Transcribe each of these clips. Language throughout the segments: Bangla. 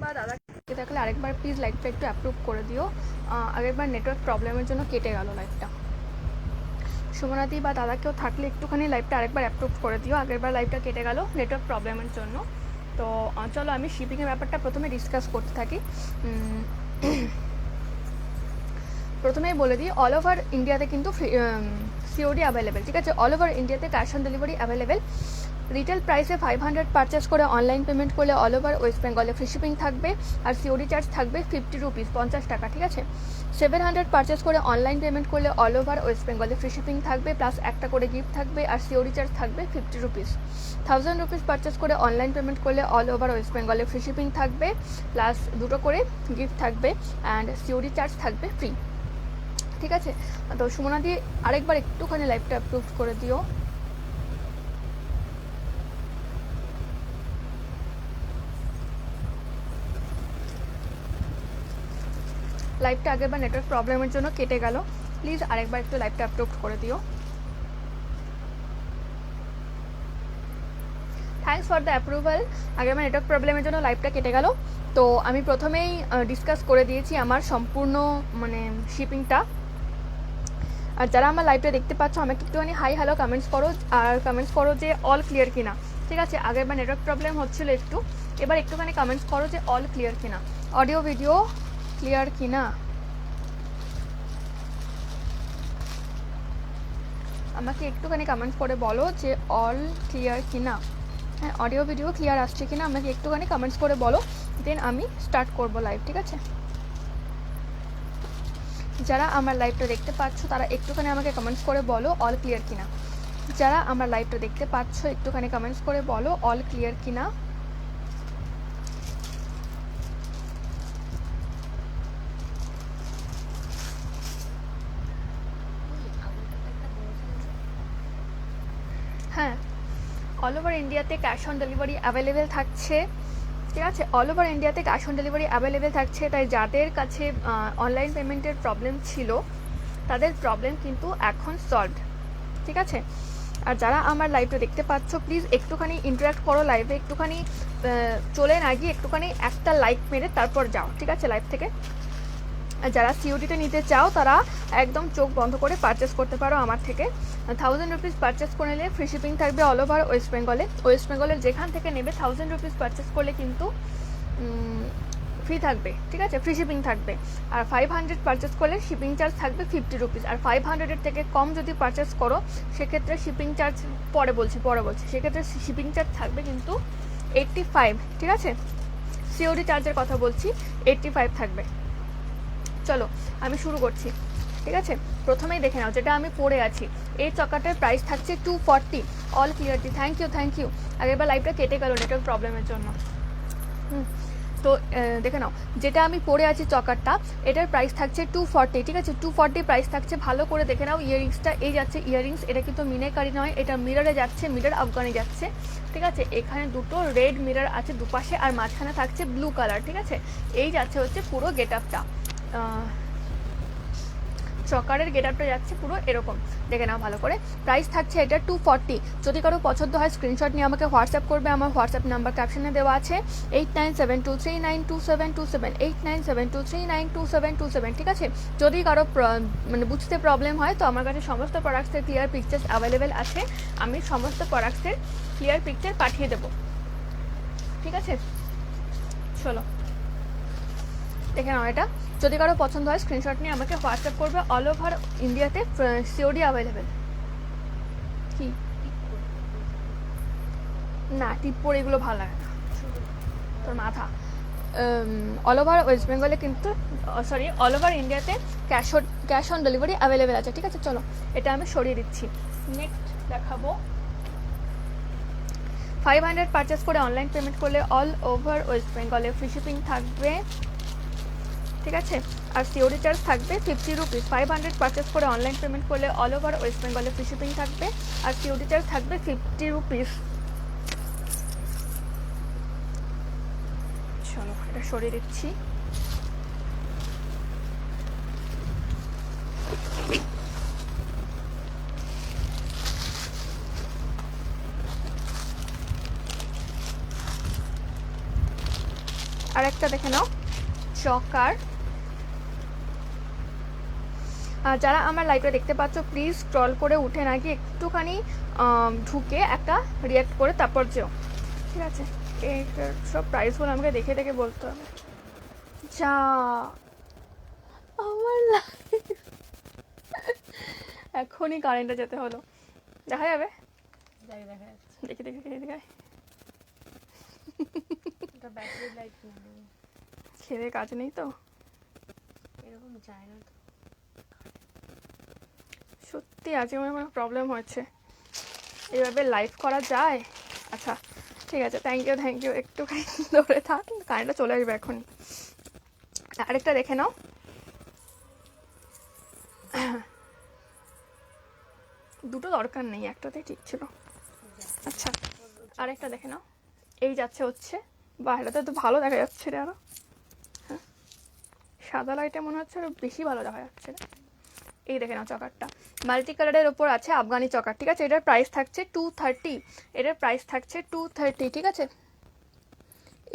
বা দাদাকে থাকলে আরেকবার প্লিজ লাইভটা একটু অ্যাপ্রুভ করে দিও। আগেরবার নেটওয়ার্ক প্রবলেমের জন্য কেটে গেল লাইভটা। সুমনাদি বা দাদাকেও থাকলে একটুখানি লাইভটা আরেকবার অ্যাপ্রুভ করে দিও, আগেরবার লাইভটা কেটে গেল নেটওয়ার্ক প্রবলেমের জন্য। তো চলো আমি শিপিংয়ের ব্যাপারটা প্রথমে ডিসকাস করতে থাকি। প্রথমেই বলে দিই, অল ওভার ইন্ডিয়াতে কিন্তু সিওডি অ্যাভেলেবেল, ঠিক আছে? অল ওভার ইন্ডিয়াতে cash on delivery available. Retail প্রাইসে 500 পারচেস করে অনলাইন পেমেন্ট করলে অল ওভার ওয়েস্ট বেঙ্গলে ফ্রি শিপিং থাকবে, আর সিওডি চার্জ থাকবে 50 রুপিস, 50 টাকা, ঠিক আছে? 700 পারচেস করে অনলাইন পেমেন্ট করলে অল ওভার ওয়েস্ট বেঙ্গলে ফ্রি শিপিং থাকবে, প্লাস একটা করে গিফট থাকবে, আর সিওডি চার্জ থাকবে 50 রুপিস। 1000 রুপিস পারচেস করে অনলাইন পেমেন্ট করলে অল ওভার ওয়েস্ট বেঙ্গলে ফ্রি শিপিং থাকবে, প্লাস দুটো করে গিফট থাকবে, অ্যান্ড সিওডি চার্জ থাকবে ফ্রি, ঠিক আছে? তো সুমনা দিয়ে আরেকবার একটুখানি লাইভটা অ্যাপ্রুভ করে দিও। লাইভটা আগেরবার নেটওয়ার্ক প্রবলেমের জন্য কেটে গেল, প্লিজ আরেকবার একটু লাইভটা অ্যাপ্রুভ করে দিও। Thanks for the approval. আগেরবার নেটওয়ার্ক প্রবলেমের জন্য লাইভটা কেটে গেল। তো আমি প্রথমেই ডিসকাস করে দিয়েছি আমার সম্পূর্ণ মানে শিপিংটা। আর যারা আমার লাইভটা দেখতে পাচ্ছ আমাকে একটুখানি হাই হ্যালো কমেন্টস করো, আর কমেন্টস করো যে অল ক্লিয়ার কিনা, ঠিক আছে? আগেরবার নেটওয়ার্ক প্রবলেম হচ্ছিল একটু, এবার একটুখানি কমেন্টস করো যে অল ক্লিয়ার কিনা, অডিও ভিডিও ক্লিয়ার কিনা। আমাকে একটুখানি কমেন্টস করে বলো যে অল ক্লিয়ার কিনা। হ্যাঁ, অডিও ভিডিও ক্লিয়ার আসছে কিনা আমাকে একটুখানি কমেন্টস করে বলো, দেন আমি স্টার্ট করব লাইভ, ঠিক আছে? যারা আমার লাইভটা দেখতে পাচ্ছ তারা একটুখানি আমাকে কমেন্টস করে বলো অল ক্লিয়ার কিনা। যারা আমার লাইভটা দেখতে পাচ্ছ একটুখানি কমেন্টস করে বলো অল ক্লিয়ার কিনা। হ্যাঁ, অল ওভার ইন্ডিয়াতে ক্যাশ অন ডেলিভারি অ্যাভেলেবেল থাকছে, ঠিক আছে? অল ওভার ইন্ডিয়াতে ক্যাশ অন ডেলিভারি অ্যাভেলেবেল থাকছে, তাই যাদের কাছে অনলাইন পেমেন্টের প্রবলেম ছিল তাদের প্রবলেম কিন্তু এখন সলভড, ঠিক আছে? আর যারা আমার লাইভটা দেখতে পাচ্ছ প্লিজ একটুখানি ইন্টারাক্ট করো লাইভে, একটুখানি চলে না গিয়ে একটুখানি একটা লাইক মেরে তারপর যাও, ঠিক আছে, লাইভ থেকে। আর যারা সিওডিটা নিতে চাও তারা একদম চোখ বন্ধ করে পারচেস করতে পারো আমার থেকে। 1000 রুপিস পারচেস করে নিলে ফ্রি শিপিং থাকবে অল ওভার ওয়েস্ট বেঙ্গলে। ওয়েস্ট বেঙ্গলের যেখান থেকে নেবে 1000 রুপিস পারচেস করলে কিন্তু ফ্রি থাকবে, ঠিক আছে? ফ্রি শিপিং থাকবে। আর 500 পারচেস করলে শিপিং চার্জ থাকবে 50 রুপিস। আর 500-এর থেকে কম যদি পারচেস করো সেক্ষেত্রে শিপিং চার্জ পরে বলছি সেক্ষেত্রে শিপিং চার্জ থাকবে কিন্তু 85, ঠিক আছে? সিওডি চার্জের কথা বলছি, 85 থাকবে। চলো আমি শুরু করছি, ঠিক আছে? প্রথমেই দেখে নাও যেটা আমি পরে আছি, এই চকাটার প্রাইস থাকছে 240। অল ক্লিয়ারটি, থ্যাংক ইউ। আগেরবার লাইভটা কেটে গেল নেটওয়ার্ক প্রবলেমের জন্য। তো দেখে নাও যেটা আমি পরে আছি চকারটা, এটার প্রাইস থাকছে 240, ঠিক আছে? 240 প্রাইস থাকছে। ভালো করে দেখে নাও, ইয়ারিংসটা এই যাচ্ছে ইয়ারিংস, এটা কিন্তু মিনাকারি নয়, এটা মিররে যাচ্ছে, মিরর আফগানি যাচ্ছে, ঠিক আছে? এখানে দুটো রেড মিরর আছে দুপাশে, আর মাঝখানে থাকছে ব্লু কালার, ঠিক আছে? এই যাচ্ছে হচ্ছে পুরো গেট আপটা, চকারের গেট আপটা যাচ্ছে পুরো এরকম, দেখে নাও ভালো করে। প্রাইস থাকছে এটা 240। যদি কারো পছন্দ হয় স্ক্রিনশট নিয়ে আমাকে হোয়াটসঅ্যাপ করবে, আমার হোয়াটসঅ্যাপ নাম্বার ক্যাপশনে দেওয়া আছে 8972392727, 8972392727, ঠিক আছে? যদি কারো মানে বুঝতে প্রবলেম হয় তো আমার কাছে সমস্ত প্রোডাক্টসের ক্লিয়ার পিকচার্স অ্যাভেলেবেল আছে, আমি সমস্ত প্রোডাক্টসের ক্লিয়ার পিকচার পাঠিয়ে দেবো, ঠিক আছে? চলো দেখে নাও এটা। যদি কারো পছন্দ হয় স্ক্রিনশট নিয়ে আমাকে হোয়াটসঅ্যাপ করবে। অল ওভার ইন্ডিয়াতে সিওডি অ্যাভেলেবেল। কি না টিপ পরে এগুলো ভালো লাগে না তোর মাথা। অল ওভার ওয়েস্ট বেঙ্গলে কিন্তু অল ওভার ইন্ডিয়াতে ক্যাশ অন ডেলিভারি অ্যাভেলেবেল আছে, ঠিক আছে? চলো এটা আমি সরিয়ে দিচ্ছি। নেক্সট দেখাবো, 500 পারচেস করে অনলাইন পেমেন্ট করলে অল ওভার ওয়েস্ট বেঙ্গলে ফ্রি শিপিং থাকবে, ঠিক আছে? আর সিওডি চার্জ থাকবে 50 রুপিস। 500 পারচেস করে অনলাইন পেমেন্ট করলে অল ওভার ওয়েস্ট বেঙ্গলে ফ্রি শিপিং থাকবে, আর সিওডি চার্জ থাকবে 50 রুপিস। চলো এটা সরিয়ে দিচ্ছি। আর একটা দেখে নাও চকার। আর যারা আমার লাইভটা দেখতে পাচ্ছ প্লিজ স্ক্রল করে উঠে না গিয়ে একটুখানি ঢুকে একটা রিয়াক্ট করে তারপর যেও, ঠিক আছে? এই সব প্রাইসগুলো আমাকে দেখে দেখে বলতে হবে। যা আমার লাইফ এখনই কারেন্টে যেতে হলো। দেখা যাবে? দেখি দেখি দেখি দেখায়। খেলে কাজ নেই তো, এরকম যায় না তো সত্যি আজকে আমার কোনো প্রবলেম হয়েছে। এইভাবে লাইভ করা যায়? আচ্ছা ঠিক আছে, থ্যাংক ইউ, একটুখানি ধরে থাক, কারেন্টটা চলে আসবে এখনই। আরেকটা দেখে নাও, দুটো দরকার নেই, একটাতেই ঠিক ছিল। আচ্ছা আরেকটা দেখে নাও, এই যাচ্ছে হচ্ছে বাইরেতে তো ভালো দেখা যাচ্ছে রে আরো, হ্যাঁ সাদা লাইটে মনে হচ্ছে আরো বেশি ভালো দেখা যাচ্ছে রে। এই দেখে নাও চকারটা মাল্টি কালারের ওপর আছে, আফগানি চকার, ঠিক আছে? এটার প্রাইস থাকছে 230, এটার প্রাইস থাকছে 230, ঠিক আছে?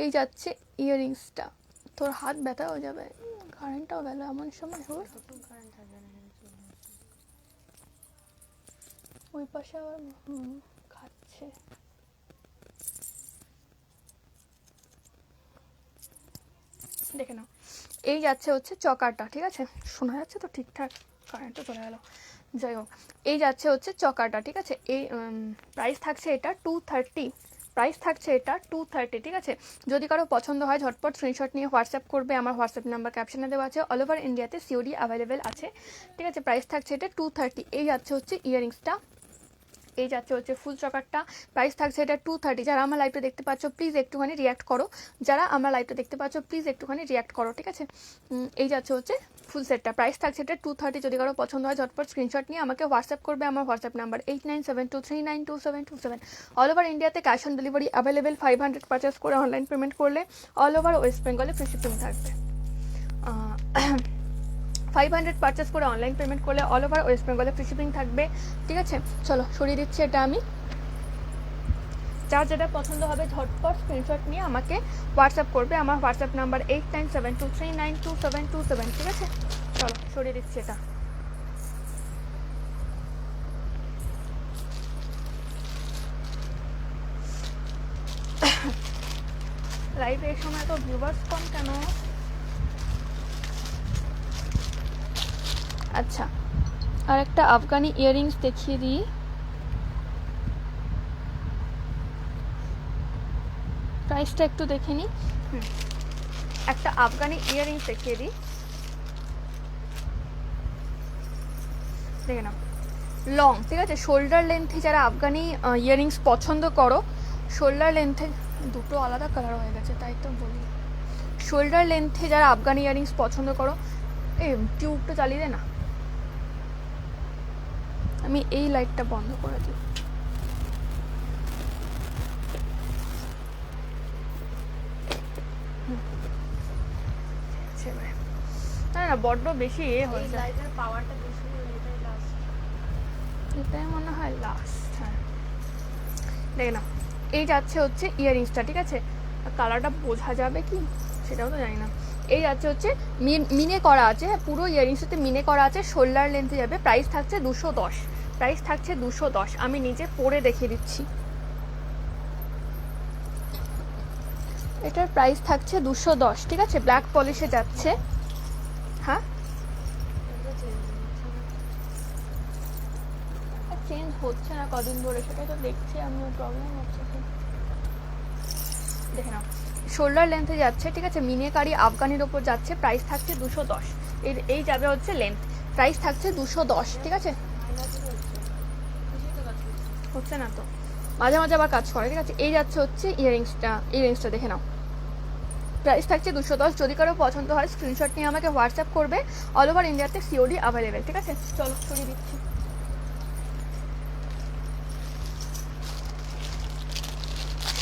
এই যাচ্ছে ইয়াররিংসটা, তোর হাত ব্যথা হয়ে যাবে, কারেন্টটাও গেল এমন সময়। ওই পাশে আবার খাচ্ছে। দেখে নাও, এই যাচ্ছে হচ্ছে চকারটা, ঠিক আছে? শোনা যাচ্ছে তো ঠিকঠাক? কারেন্টটা চলে গেল, যাই হোক। এই যাচ্ছে হচ্ছে চকারটা, ঠিক আছে? এই প্রাইস থাকছে এটা 230, প্রাইস থাকছে এটা 230, ঠিক আছে? যদি কারো পছন্দ হয় ঝটপট স্ক্রিনশট নিয়ে হোয়াটসঅ্যাপ করবে, আমার হোয়াটসঅ্যাপ নাম্বার ক্যাপশনে দেওয়া আছে। অল ওভার ইন্ডিয়াতে সিওডি অ্যাভেলেবেল আছে, ঠিক আছে? প্রাইস থাকছে এটা 230। এই যাচ্ছে হচ্ছে ইয়াররিংসটা, এই যাচ্ছে হচ্ছে ফুল চকারটা, প্রাইস থাকছে এটা 230। যারা আমার লাইভটা দেখতে পাচ্ছ প্লিজ একটুখানি রিয়াক্ট করো, যারা আমার লাইভটা দেখতে পাচ্ছ প্লিজ একটুখানি রিয়াক্ট করো, ঠিক আছে? এই যাচ্ছে হচ্ছে ফুল সেটটা, প্রাইস থাকছে এটা 230। যদি কারো পছন্দ হয় ঝটপট স্ক্রিনশট নিয়ে আমাকে হোয়াটসঅ্যাপ করবে, আমার হোয়াটসঅ্যাপ নাম্বার 8972392727। অল ওভার ইন্ডিয়াতে cash on delivery available, 500 purchase করে অনলাইন পেমেন্ট করলে অল ওভার ওয়েস্ট বেঙ্গলে ফ্রি শিপিং থাকবে। 500 পারচেস করে অনলাইন পেমেন্ট করলে অল ওভার ওয়েস্ট বেঙ্গলে ফ্রি শিপিং থাকবে, ঠিক আছে? চলো সরিয়ে দিচ্ছি এটা আমি। যার যেটা পছন্দ হবে ঝটপট স্ক্রিনশট নিয়ে আমাকে হোয়াটসঅ্যাপ করবে, আমার হোয়াটসঅ্যাপ নাম্বার 8972392727, ঠিক আছে? চলো সরিয়ে দিচ্ছি এটা। লাইভে এই সময় তো ভিউয়ার্স কম কেন? আচ্ছা আর একটা আফগানি ইয়াররিংস দেখিয়ে দিই, প্রাইসটা একটু দেখে নিই। একটা আফগানি ইয়াররিংস দেখিয়ে দিই, দেখে নাও লং, ঠিক আছে? শোল্ডার লেন্থে যারা আফগানি ইয়াররিংস পছন্দ করো, শোল্ডার লেন্থে দুটো আলাদা কালার হয়ে গেছে তাই তো বলি, শোল্ডার লেন্থে যারা আফগানি ইয়াররিংস পছন্দ করো, এই টিউবটা চালিয়ে দে না, আমি এই লাইটটা বন্ধ করে দিই। না না বড্ড বেশি হয়ে যায়, লাইটের পাওয়ারটা বেশি, এটাই লাস্ট, এটাই মনে হয় লাস্ট। হ্যাঁ দেখে নাও, এই যাচ্ছে হচ্ছে ইয়াররিংসটা, ঠিক আছে? কালারটা বোঝা যাবে কি সেটাও তো জানি না। এই যাচ্ছে হচ্ছে মিনে করা আছে, পুরো ইয়াররিংসটাতে মিনে করা আছে, শোল্ডার লেন্থে যাবে, প্রাইস থাকছে 210, প্রাইস থাকছে 210। আমি নিজে পরে দেখিয়ে দিচ্ছি, এটার প্রাইস থাকছে 210, ঠিক আছে? ব্ল্যাক পলিশে যাচ্ছে। হ্যাঁ চেঞ্জ হচ্ছে না কদিন ধরে, সেটাই তো দেখছি আমিও, প্রবলেম হচ্ছে। দেখে নাও শোল্ডার লেন্থে যাচ্ছে, ঠিক আছে? মিনেকারি আফগানির ওপর যাচ্ছে, প্রাইস থাকছে 210। এই যাবে হচ্ছে লেন্থ, প্রাইস থাকছে 210, ঠিক আছে? হচ্ছে না তো, মাঝে মাঝে আবার কাজ করে, ঠিক আছে? এই যাচ্ছে হচ্ছে ইয়াররিংসটা দেখে নাও, প্রাইস থাকছে 210। যদি কারো পছন্দ হয় স্ক্রিনশট নিয়ে আমাকে হোয়াটসঅ্যাপ করবে, অল ওভার ইন্ডিয়াতে সিওডি অ্যাভেলেবেল, ঠিক আছে? চলো সরিয়ে দিচ্ছি।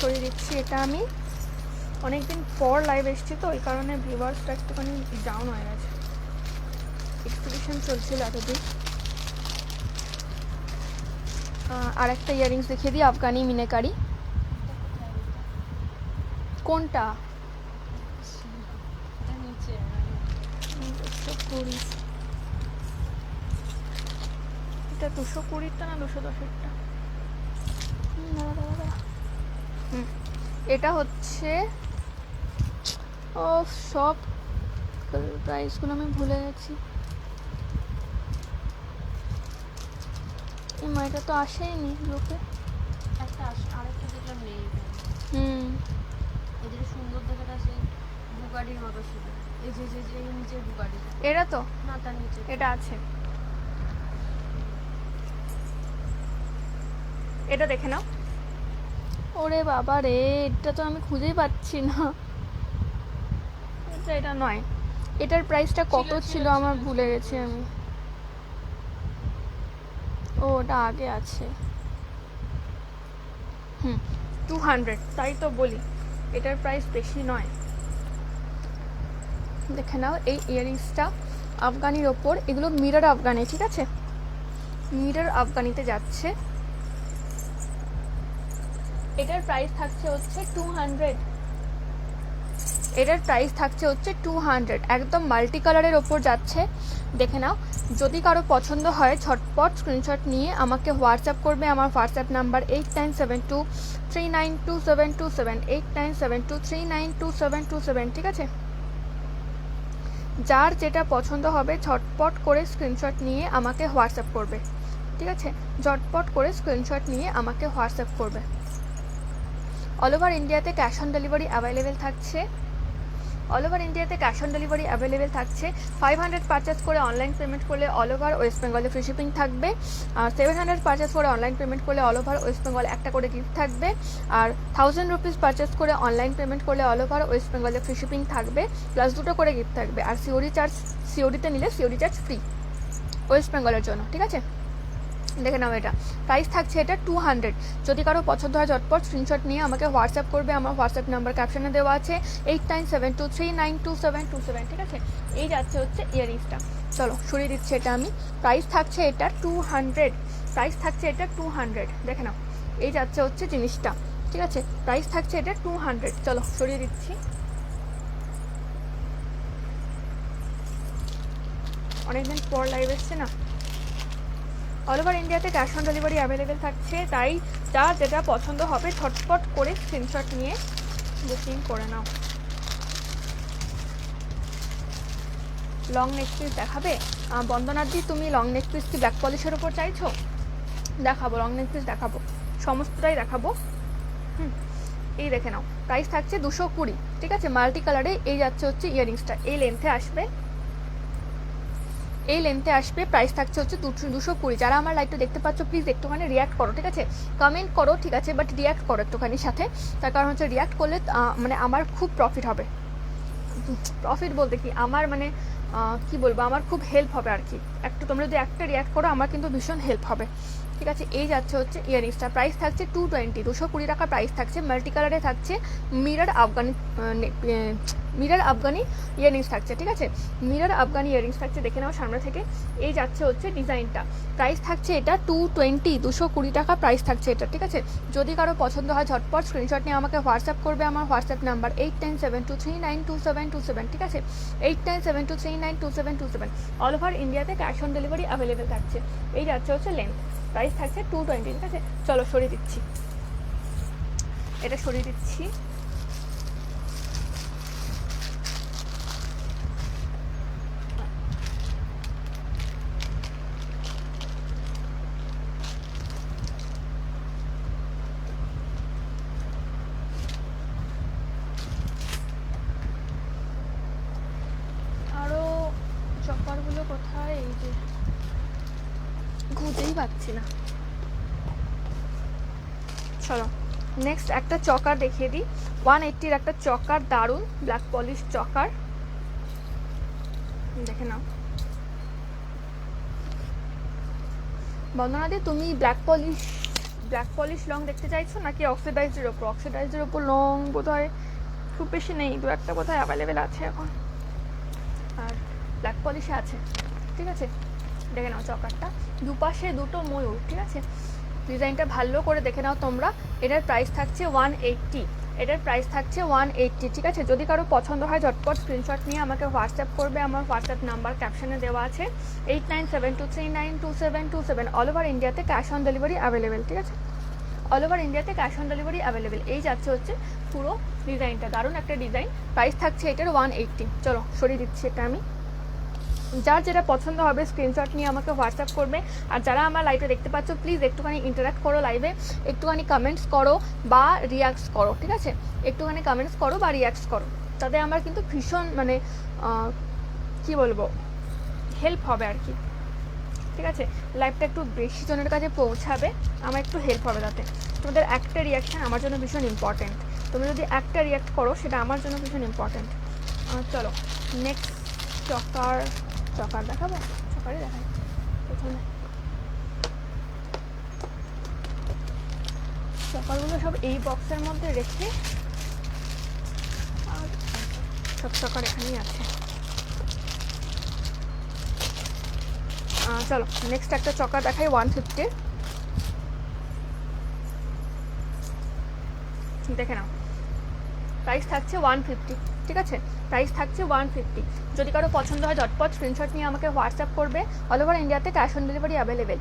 সরিয়ে দিচ্ছি এটা আমি, অনেকদিন পর লাইভ এসেছি তো ওই কারণে ভিউয়ার্সটা একটুখানি ডাউন হয়ে গেছে, এক্সিবিশন চলছিল এতদিন। আর একটা ইয়াররিংস দেখিয়ে দিই, আফগানি মিনেকারি। কোনটা? 220, এটা 220টা না 210-এরটা? এটা হচ্ছে, ও সব প্রাইসগুলো আমি ভুলে গেছি। এটা তো আসেইনি গ্রুপে। আরেকটা দেখলাম নেই এখানে। এদের সুন্দর দেখাটা সেই বুগাড়ির মতো ছিল। এই যে যে যে নিচের বুগাড়ি, এরা তো না তার নিচে এটা আছে, এটা দেখে নাও। ওরে বাবা রে, এটা তো আমি খুঁজেই পাচ্ছি না। এটা নয়, এটার প্রাইসটা কত ছিল আমার ভুলে গেছি আমি। ও ওটা আগে আছে। 200, তাই তো বলি এটার প্রাইস বেশি নয়। দেখে নাও এই ইয়াররিংসটা আফগানির ওপর, এগুলো মিরর আফগানি, ঠিক আছে, মিরর আফগানিতে যাচ্ছে। এটার প্রাইস থাকছে হচ্ছে 200, এটার প্রাইস থাকছে হচ্ছে 200, একদম মাল্টি কালারের ওপর যাচ্ছে। দেখে নাও, যদি কারো পছন্দ হয় ঝটপট স্ক্রিনশট নিয়ে আমাকে হোয়াটসঅ্যাপ করবে। আমার হোয়াটসঅ্যাপ নাম্বার 8972392727, 8972392727, ঠিক আছে। যার যেটা পছন্দ হবে ঝটপট করে স্ক্রিনশট নিয়ে আমাকে হোয়াটসঅ্যাপ করবে, ঠিক আছে, ঝটপট করে স্ক্রিনশট নিয়ে আমাকে হোয়াটসঅ্যাপ করবে। অল ওভার ইন্ডিয়াতে ক্যাশ অন ডেলিভারি অ্যাভেলেবেল থাকছে। অল ওভার ইন্ডিয়াতে ক্যাশ অন ডেলিভারি অ্যাভেলেবেল থাকছে। 500 পারচেস করে অনলাইন পেমেন্ট করলে অল ওভার ওয়েস্ট বেঙ্গলে ফ্রি শিপিং থাকবে। আর 700 পারচেস করে অনলাইন পেমেন্ট করলে অল ওভার ওয়েস্ট বেঙ্গলে একটা করে গিফট থাকবে। আর 1000 রুপিস পারচেস করে অনলাইন পেমেন্ট করলে অল ওভার ওয়েস্ট বেঙ্গলে ফ্রি শিপিং থাকবে, প্লাস 2টো করে গিফট থাকবে। আর সিওডিতে নিলে সিওডি চার্জ ফ্রি ওয়েস্ট বেঙ্গলের জন্য, ঠিক আছে। দেখে নাও, এটা প্রাইস থাকছে এটা 200। যদি কারো পছন্দ হয় ঝটপট স্ক্রিনশট নিয়ে আমাকে হোয়াটসঅ্যাপ করবে। আমার হোয়াটসঅ্যাপ নাম্বার ক্যাপশনে দেওয়া আছে 8972392727, ঠিক আছে। এই যাচ্ছে হচ্ছে ইয়াররিংসটা। চলো সরিয়ে দিচ্ছি এটা আমি। প্রাইস থাকছে এটা 200, প্রাইস থাকছে এটা 200। দেখে নাও, এই যাচ্ছে হচ্ছে জিনিসটা, ঠিক আছে। প্রাইস থাকছে এটা 200। চলো সরিয়ে দিচ্ছি। অনেকদিন পর লাইভ এসছে না। অল ওভার ইন্ডিয়াতে ক্যাশ অন ডেলিভারি অ্যাভেলেবেল থাকছে, তাই যার যেটা পছন্দ হবে ঝটপট করে স্ক্রিনশট নিয়ে বুকিং করে নাও। লং নেক পিস দেখাবে? বন্দনাদি, তুমি লং নেক পিস কি ব্ল্যাক পলিশের ওপর চাইছো? দেখাবো, লং নেক পিস দেখাবো, সমস্তটাই দেখাবো। এই দেখে নাও, প্রাইস থাকছে 220, ঠিক আছে, মাল্টি কালারে। এই যাচ্ছে হচ্ছে ইয়াররিংসটা, এই লেন্থে আসবে, এই লেন্থে আসবে। প্রাইস থাকছে হচ্ছে 220। যারা আমার লাইভটা দেখতে পাচ্ছ প্লিজ একটুখানি রিয়াক্ট করো, ঠিক আছে, কমেন্ট করো, ঠিক আছে, বাট রিয়াক্ট করো একটুখানি সাথে। তার কারণ হচ্ছে রিয়াক্ট করলে মানে আমার খুব প্রফিট হবে। প্রফিট বলতে কি, আমার মানে কি বলবো, আমার খুব হেল্প হবে আর কি। একটু তোমরা যদি একটা রিয়াক্ট করো আমার কিন্তু ভীষণ হেল্প হবে, ঠিক আছে। এই যাচ্ছে হচ্ছে ইয়াররিংসটা, প্রাইস থাকছে 220, 220 টাকা প্রাইস থাকছে। মাল্টি কালারে থাকছে, মিরর আফগানি ইয়াররিংস থাকছে, ঠিক আছে, মিরর আফগানি ইয়াররিংস থাকছে। দেখে নাও সামনে থেকে। এই যাচ্ছে হচ্ছে ডিজাইনটা, প্রাইস থাকছে এটা 220, 220 টাকা প্রাইস থাকছে এটা, ঠিক আছে। যদি কারো পছন্দ হয় ঝটপট স্ক্রিনশট নিয়ে আমাকে হোয়াটসঅ্যাপ করবে। আমার হোয়াটসঅ্যাপ নাম্বার 8972392727, ঠিক আছে, 8972392727। অল ওভার ইন্ডিয়াতে ক্যাশ অন ডেলিভারি অ্যাভেলেবেল থাকছে। এই যাচ্ছে হচ্ছে লেন্থ, প্রাইস থাকছে 220, ঠিক আছে। চলো সরিয়ে দিচ্ছি, এটা সরিয়ে দিচ্ছি। আরো চপারগুলো কোথায়? এই যে খুঁজেই পাচ্ছি না। চলো নেক্সট একটা চকার দেখিয়ে দিই। 180-র একটা চকার, দারুণ ব্ল্যাক পলিশ চকার, দেখে নাও। বন্দনাদি, তুমি ব্ল্যাক পলিশ লং দেখতে চাইছো নাকি অক্সিডাইজের ওপর? অক্সিডাইজের ওপর লং বোধহয় খুব বেশি নেই, 2-একটা কোথায় অ্যাভেলেবেল আছে এখন, আর ব্ল্যাক পলিশে আছে, ঠিক আছে। দেখে নাও চকারটা, দুপাশে দুটো ময়ূর, ঠিক আছে। ডিজাইনটা ভালো করে দেখে নাও তোমরা। এটার প্রাইস থাকছে 180, এটার প্রাইস থাকছে 180, ঠিক আছে। যদি কারো পছন্দ হয় ঝটপট স্ক্রিনশট নিয়ে আমাকে হোয়াটসঅ্যাপ করবে। আমার হোয়াটসঅ্যাপ নাম্বার ক্যাপশনে দেওয়া আছে 8972392727। অল ওভার ইন্ডিয়াতে ক্যাশ অন ডেলিভারি অ্যাভেলেবেল, ঠিক আছে। অল ওভার ইন্ডিয়াতে ক্যাশ অন ডেলিভারি অ্যাভেলেবেল। এই যাচ্ছে হচ্ছে পুরো ডিজাইনটা, দারুণ একটা ডিজাইন। প্রাইস থাকছে এটার 180। চলো সরিয়ে দিচ্ছি এটা আমি। যার যেটা পছন্দ হবে স্ক্রিনশট নিয়ে আমাকে হোয়াটসঅ্যাপ করবে। আর যারা আমার লাইভে দেখতে পাচ্ছ প্লিজ একটুখানি ইন্টারাক্ট করো লাইভে, একটুখানি কমেন্টস করো বা রিয়াক্টস করো, ঠিক আছে। একটুখানি কমেন্টস করো বা রিয়াক্টস করো, তাতে আমার কিন্তু ভীষণ মানে কি বলবো হেল্প হবে আর কি, ঠিক আছে। লাইভটা একটু বেশি জনের কাছে পৌঁছাবে, আমার একটু হেল্প হবে তাতে। তোমাদের একটা রিয়াকশান আমার জন্য ভীষণ ইম্পর্ট্যান্ট। তুমি যদি একটা রিয়াক্ট করো সেটা আমার জন্য ভীষণ ইম্পর্ট্যান্ট। চলো নেক্সট চকার দেখাবো, চকারই দেখাই প্রথমে। চকারগুলো সব এই বক্সের মধ্যে রেখে, আর সব চকার এখানেই আছে। চলো নেক্সট একটা চকার দেখাই 150। দেখে নাও, প্রাইস থাকছে 150, ঠিক আছে। প্রাইস থাকছে 150। যদি কারো পছন্দ হয় ঝটপট স্ক্রিনশট নিয়ে আমাকে হোয়াটসঅ্যাপ করবে। অল ওভার ইন্ডিয়াতে cash on delivery available.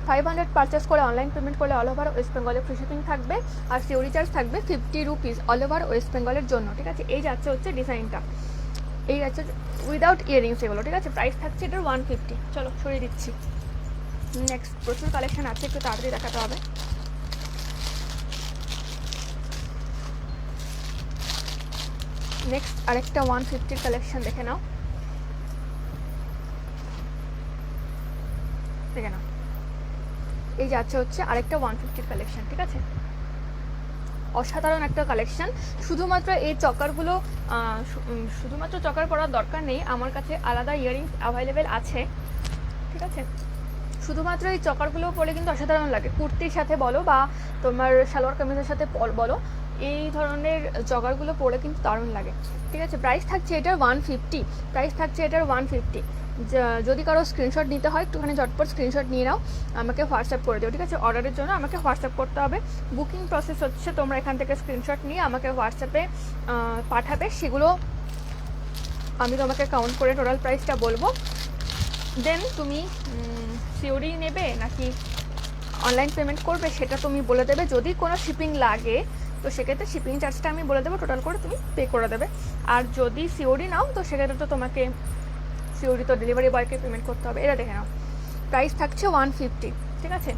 500 purchase করে অনলাইন পেমেন্ট করলে অল ওভার ওয়েস্ট বেঙ্গলে ফ্রি শিপিং থাকবে। আর সিওরি চার্জ থাকবে 50 রুপিস অল ওভার ওয়েস্ট বেঙ্গলের জন্য, ঠিক আছে। এই যাচ্ছে হচ্ছে ডিজাইনটা, এই যাচ্ছে উইদাউট ইয়ারিংস এগুলো, ঠিক আছে। প্রাইস থাকছে এটার 150। চলো সরিয়ে দিচ্ছি। নেক্সট প্রচুর কালেকশন আছে, একটু তাড়াতাড়ি দেখাতে হবে। নেক্সট আরেকটা 150 কালেকশন দেখে নাও, দেখে নাও। এই যাচ্ছে হচ্ছে আরেকটা 150 কালেকশন, ঠিক আছে। অসাধারণ একটা কালেকশন। শুধুমাত্র এই চকারগুলো শুধুমাত্র চকার পরার দরকার নেই, আমার কাছে আলাদা ইয়ারিংস অ্যাভেলেবেল আছে, ঠিক আছে। শুধুমাত্র এই চকারগুলো পরে কিন্তু অসাধারণ লাগে, কুর্তির সাথে বলো বা তোমার সালোয়ার কামিজের সাথে বলো, এই ধরনের জগারগুলো পরে কিন্তু দারুণ লাগে, ঠিক আছে। প্রাইস থাকছে এটার 150। প্রাইস থাকছে এটার 150। যদি কারো স্ক্রিনশট নিতে হয় একটুখানি ঝটপট স্ক্রিনশট নিয়ে নাও, আমাকে হোয়াটসঅ্যাপ করে দিও, ঠিক আছে। অর্ডারের জন্য আমাকে হোয়াটসঅ্যাপ করতে হবে। বুকিং প্রসেস হচ্ছে তোমরা এখান থেকে স্ক্রিনশট নিয়ে আমাকে হোয়াটসঅ্যাপে পাঠাবে, সেগুলো আমি তোমাকে কাউন্ট করে টোটাল প্রাইসটা বলবো। দেন তুমি সিওরি নেবে নাকি অনলাইন পেমেন্ট করবে সেটা তুমি বলে দেবে। যদি কোনো শিপিং লাগে তো সেক্ষেত্রে শিপিং চার্জটা আমি বলে দেবো, টোটাল করে তুমি পে করে দেবে। আর যদি সিওরি নাও তো সেক্ষেত্রে তো তোমাকে সিওরি তো ডেলিভারি বয়কে পেমেন্ট করতে হবে। এটা দেখে নাও, প্রাইস থাকছে 150, ঠিক আছে।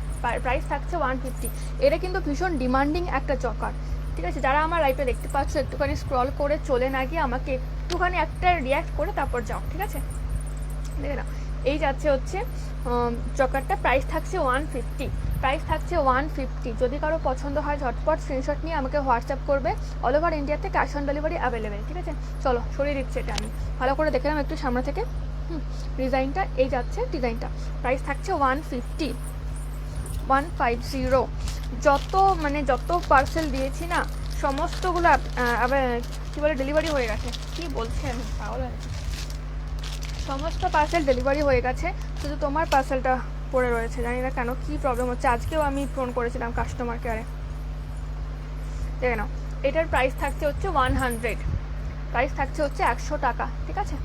প্রাইস থাকছে 150। এটা কিন্তু ভীষণ ডিমান্ডিং একটা চকার, ঠিক আছে। যারা আমার লাইভে দেখতে পাচ্ছ একটুখানি স্ক্রল করে চলে না গিয়ে আমাকে একটুখানি একটা রিয়াক্ট করে তারপর যাও, ঠিক আছে। দেখে নাও, এই যাচ্ছে হচ্ছে চকারটা। প্রাইস থাকছে 150। প্রাইস থাকছে 150। যদি কারো পছন্দ হয় ঝটপট স্ক্রিনশট নিয়ে আমাকে হোয়াটসঅ্যাপ করবে। অল ওভার ইন্ডিয়াতে ক্যাশ অন ডেলিভারি অ্যাভেলেবেল, ঠিক আছে। চলো সরিয়ে দিচ্ছি এটা আমি, ভালো করে দেখে নাও একটু সামনে থেকে। ডিজাইনটা এই যাচ্ছে ডিজাইনটা। প্রাইস থাকছে 150। যত পার্সেল দিয়েছি না সমস্তগুলো কী বলে ডেলিভারি হয়ে গেছে। কি বলছি আমি, পাগল হয়ে গেছে। সমস্ত পার্সেল ডেলিভারি হয়ে গেছে, শুধু তোমার পার্সেলটা পড়ে রয়েছে। জানি না কেন, কী প্রবলেম হচ্ছে। আজকেও আমি ফোন করেছিলাম কাস্টমার কেয়ারে। দেখে নাও, এটার প্রাইস থাকছে হচ্ছে 100। প্রাইস থাকছে হচ্ছে 100 টাকা, ঠিক আছে।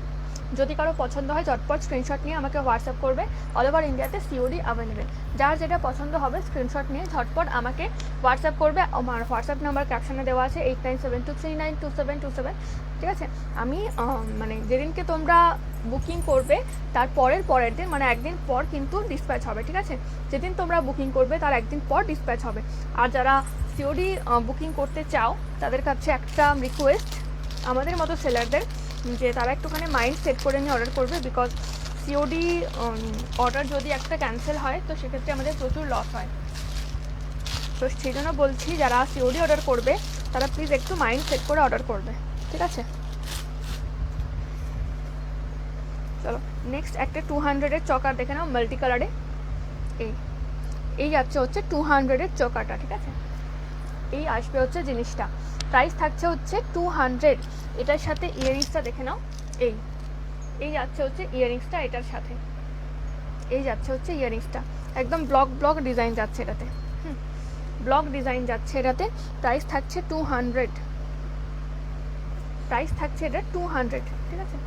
যদি কারো পছন্দ হয় ঝটপট স্ক্রিনশট নিয়ে আমাকে হোয়াটসঅ্যাপ করবে। অল ওভার ইন্ডিয়াতে সিওডি অ্যাভেলেবেল। যার যেটা পছন্দ হবে স্ক্রিনশট নিয়ে ঝটপট আমাকে হোয়াটসঅ্যাপ করবে। আমার হোয়াটসঅ্যাপ নাম্বার ক্যাপশনে দেওয়া আছে 8972392727, ঠিক আছে। আমি মানে যেদিনকে তোমরা বুকিং করবে তার পরের দিন, মানে একদিন পর কিন্তু ডিসপ্যাচ হবে, ঠিক আছে। যেদিন তোমরা বুকিং করবে তার একদিন পর ডিসপ্যাচ হবে। আর যারা সিওডি বুকিং করতে চাও তাদের কাছে একটা রিকোয়েস্ট আমাদের মতো সেলারদের, যে তারা একটুখানি মাইন্ড সেট করে নিয়ে অর্ডার করবে। বিকজ সিওডি অর্ডার যদি একটা ক্যান্সেল হয় তো সেক্ষেত্রে আমাদের প্রচুর লস হয়। তো সেই জন্য বলছি যারা সিওডি অর্ডার করবে তারা প্লিজ একটু মাইন্ড সেট করে অর্ডার করবে, ঠিক আছে। চলো নেক্সট একটা 200-এর চকার দেখে নাও, মাল্টি কালারে। এই যাচ্ছে হচ্ছে 200-এর চকারটা, ঠিক আছে। এই আসবে হচ্ছে জিনিসটা। প্রাইস থাকছে হচ্ছে 200। এটার সাথে ইয়ারিংসটা দেখে নাও, এই যাচ্ছে হচ্ছে ইয়ারিংসটা এটার সাথে। এই যাচ্ছে হচ্ছে ইয়ারিংসটা, একদম ব্লক ডিজাইন যাচ্ছে এটাতে। ব্লক ডিজাইন যাচ্ছে এটাতে। প্রাইস থাকছে 200। প্রাইস থাকছে এটা 200, ঠিক আছে।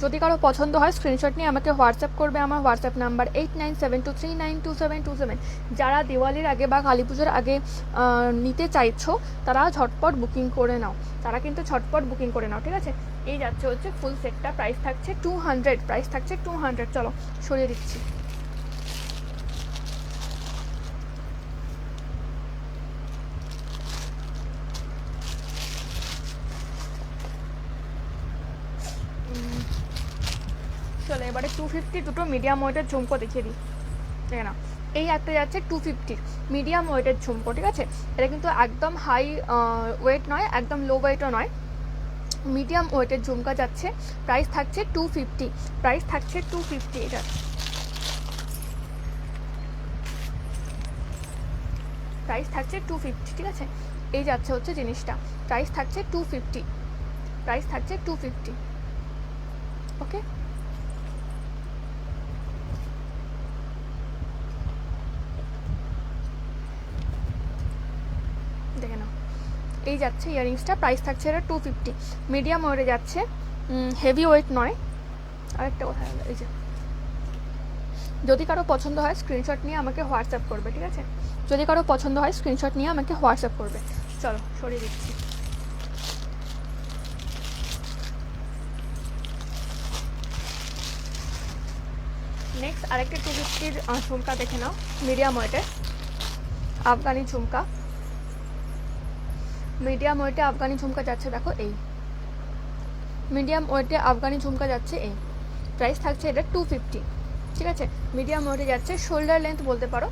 যদি কারো পছন্দ হয় স্ক্রিনশট নিয়ে আমাকে হোয়াটসঅ্যাপ করবে, আমার হোয়াটসঅ্যাপ নাম্বার 8972392727। যারা দিওয়ালির আগে বা কালী পুজোর আগে নিতে চাইছো তারা ঝটপট বুকিং করে নাও, তারা কিন্তু ঝটপট বুকিং করে নাও, ঠিক আছে। এই যাচ্ছে হচ্ছে ফুল সেটটা, প্রাইস থাকছে 200, প্রাইস থাকছে 200। চলো সরিয়ে দিচ্ছি। চলো এবারে 250 দুটো মিডিয়াম ওয়েটের ঝুমকো দেখিয়ে দিই, ঠিক না। এই একটা যাচ্ছে 250 মিডিয়াম ওয়েটের ঝুমকো, ঠিক আছে। এটা কিন্তু একদম হাই ওয়েট নয়, একদম লো ওয়েটও নয়, মিডিয়াম ওয়েটের ঝুমকা যাচ্ছে। প্রাইস থাকছে 250, প্রাইস থাকছে 250। এটা প্রাইস থাকছে 250, ঠিক আছে। এই যাচ্ছে হচ্ছে জিনিসটা, প্রাইস থাকছে 250, প্রাইস থাকছে 250। ওকে, দেখে নাও। এই যাচ্ছে ইয়াররিংসটা, প্রাইস থাকছে এটা 250, মিডিয়াম ওয়েটে যাচ্ছে, হেভি ওয়েট নয়। আরেকটা কথা হলো, এই যে যদি কারো পছন্দ হয় স্ক্রিনশট নিয়ে আমাকে হোয়াটসঅ্যাপ করবে, ঠিক আছে। যদি কারো পছন্দ হয় স্ক্রিনশট নিয়ে আমাকে হোয়াটসঅ্যাপ করবে। চলো সরিয়ে দিচ্ছি। নেক্সট আরেকটা 250-র ঝুমকা দেখে নাও, মিডিয়াম ওয়েটের আফগানি ঝুমকা। মিডিয়াম ওয়েটে আফগানি ঝুমকা যাচ্ছে, দেখো এই মিডিয়াম ওয়েটে আফগানি ঝুমকা যাচ্ছে এই। প্রাইস থাকছে এটা 250, ঠিক আছে। মিডিয়াম ওয়েটে যাচ্ছে, শোল্ডার লেন্থ বলতে পারো,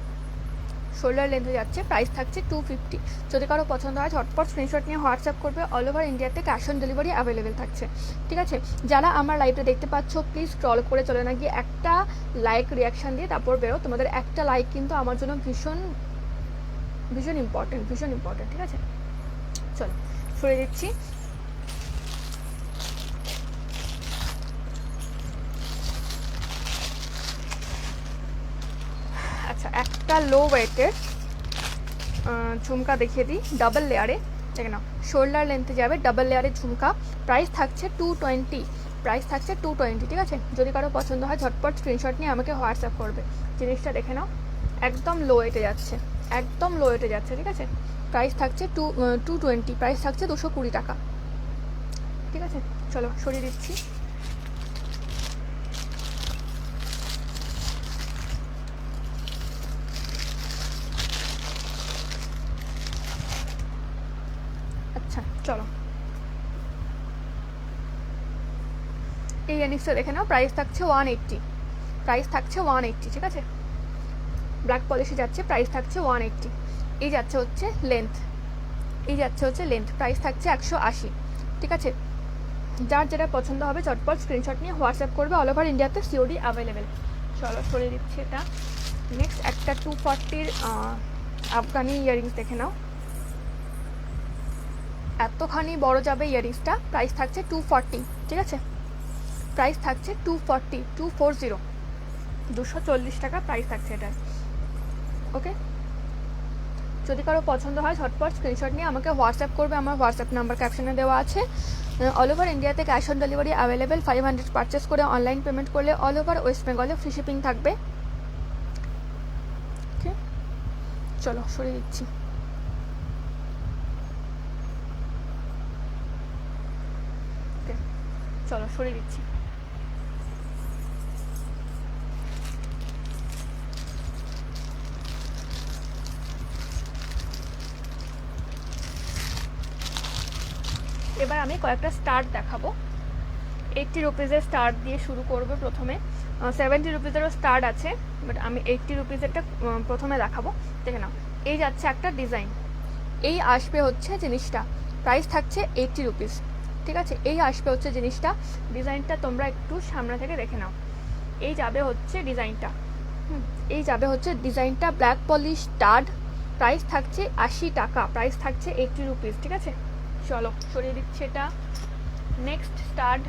শোল্ডার লেন্থে যাচ্ছে। প্রাইস থাকছে 250। যদি কারো পছন্দ হয় ঝটপট স্ক্রিনশট নিয়ে হোয়াটসঅ্যাপ করবে। অল ওভার ইন্ডিয়াতে ক্যাশ অন ডেলিভারি অ্যাভেলেবেল থাকছে, ঠিক আছে। যারা আমার লাইভটা দেখতে পাচ্ছ প্লিজ স্ক্রল করে চলে না গিয়ে একটা লাইক রিয়াকশান দিয়ে তারপর বেরো। তোমাদের একটা লাইক কিন্তু আমার জন্য ভীষণ ভীষণ ইম্পর্টেন্ট, ভীষণ ইম্পর্টেন্ট, ঠিক আছে। চলো সরিয়ে দিচ্ছি। আচ্ছা, একটা লো ওয়েটের ঝুমকা দেখিয়ে দিই, ডাবল লেয়ারে, দেখে নাও। শোল্ডার লেন্থে যাবে, ডাবল লেয়ারের ঝুমকা। প্রাইস থাকছে 220, প্রাইস থাকছে 220, ঠিক আছে। যদি কারো পছন্দ হয় ঝটপট স্ক্রিনশট নিয়ে আমাকে হোয়াটসঅ্যাপ করবে। জিনিসটা দেখে নাও, একদম লো ওয়েটে যাচ্ছে, একদম লো ওয়েটে যাচ্ছে, ঠিক আছে। প্রাইস থাকছে 220, প্রাইস থাকছে 220 টাকা, ঠিক আছে। চলো সরিয়ে দিচ্ছি। আচ্ছা চলো, এই ইয়াররিংসটা দেখে নাও, প্রাইস থাকছে 180, প্রাইস থাকছে 180, ঠিক আছে। ব্ল্যাক পলিশে যাচ্ছে, প্রাইস থাকছে 180। এই যাচ্ছে হচ্ছে লেন্থ, এই যাচ্ছে হচ্ছে লেন্থ, প্রাইস থাকছে 180, ঠিক আছে। যার যেটা পছন্দ হবে চটপট স্ক্রিনশট নিয়ে হোয়াটসঅ্যাপ করবে। অল ওভার ইন্ডিয়াতে সিওডি অ্যাভেলেবেল। চলো সরিয়ে দিচ্ছি এটা। নেক্সট একটা 240-র আফগানি ইয়াররিংস দেখে নাও, এতখানি বড় যাবে ইয়াররিংসটা। প্রাইস থাকছে 240, ঠিক আছে। প্রাইস থাকছে 240, 240 টাকা প্রাইস থাকছে এটা, ওকে। যদি কারো পছন্দ হয় ঝটপট স্ক্রিনশট নিয়ে আমাকে হোয়াটসঅ্যাপ করবে, আমার হোয়াটসঅ্যাপ নাম্বার ক্যাপশনে দেওয়া আছে। অল ওভার ইন্ডিয়াতে cash on delivery available. 500 purchase করে অনলাইন পেমেন্ট করলে অল ওভার ওয়েস্ট বেঙ্গলে ফ্রি শিপিং থাকবে, ওকে। চলো সরিয়ে দিচ্ছি। চলো সরিয়ে দিচ্ছি। এবার আমি কয়েকটা স্টার্ট দেখাবো। 80 রুপিজের স্টার্ট দিয়ে শুরু করবো প্রথমে। 70 রুপিজেরও স্টার্ট আছে, বাট আমি 80 রুপিজেরটা প্রথমে দেখাবো, দেখে নাও। এই যাচ্ছে একটা ডিজাইন, এই আসবে হচ্ছে জিনিসটা, প্রাইস থাকছে 80 রুপিস, ঠিক আছে। এই আসবে হচ্ছে জিনিসটা, ডিজাইনটা তোমরা একটু সামনে থেকে দেখে নাও। এই যাবে হচ্ছে ডিজাইনটা, এই যাবে হচ্ছে ডিজাইনটা, ব্ল্যাক পলিশ স্টার্ট। প্রাইস থাকছে 80 টাকা, প্রাইস থাকছে 80 রুপিস, ঠিক আছে। চলো সরিয়ে দিচ্ছি এটা। নেক্সট স্টার্ট,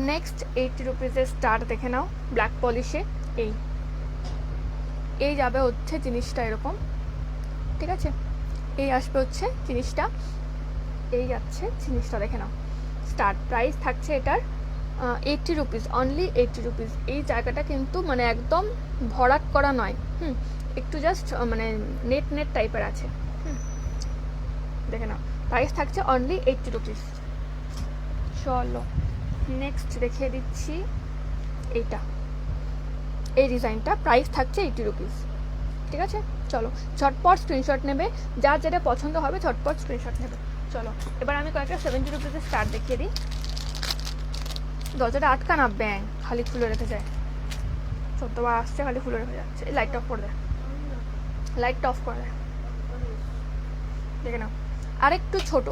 নেক্সট 80 রুপিসের স্টার্ট দেখে নাও, ব্ল্যাক পলিশে। এই এই যাবে হচ্ছে জিনিসটা এরকম, ঠিক আছে। এই আসবে হচ্ছে জিনিসটা, এই যাচ্ছে জিনিসটা, দেখে নাও। স্টার্ট প্রাইস থাকছে এটার 80 রুপিস, অনলি 80 রুপিস। এই জায়গাটা কিন্তু মানে একদম ভরাট করা নয়, একটু জাস্ট মানে নেট নেট টাইপের আছে। দেখে নাও, প্রাইস থাকছে অনলি 80 রুপিস। চলো নেক্সট দেখিয়ে দিচ্ছি এইটা, এই ডিজাইনটা প্রাইস থাকছে 80 রুপিস। ঠিক আছে, চলো ঝটপট স্ক্রিনশট নেবে, যার যেটা পছন্দ হবে ঝটপট স্ক্রিনশট নেবে। চলো এবার আমি কয়েকটা 70 রুপিসের স্টার্ট দেখিয়ে দিই। দরজাটা আটকা না, ব্যাং খালি খুলে রেখে যায়, 14 বার আসছে খালি খুলে রেখে যাচ্ছে। এই লাইটটা অফ করে দেয়, লাইটটা অফ করে দেয়। দেখে নাও, আরেকটু ছোট,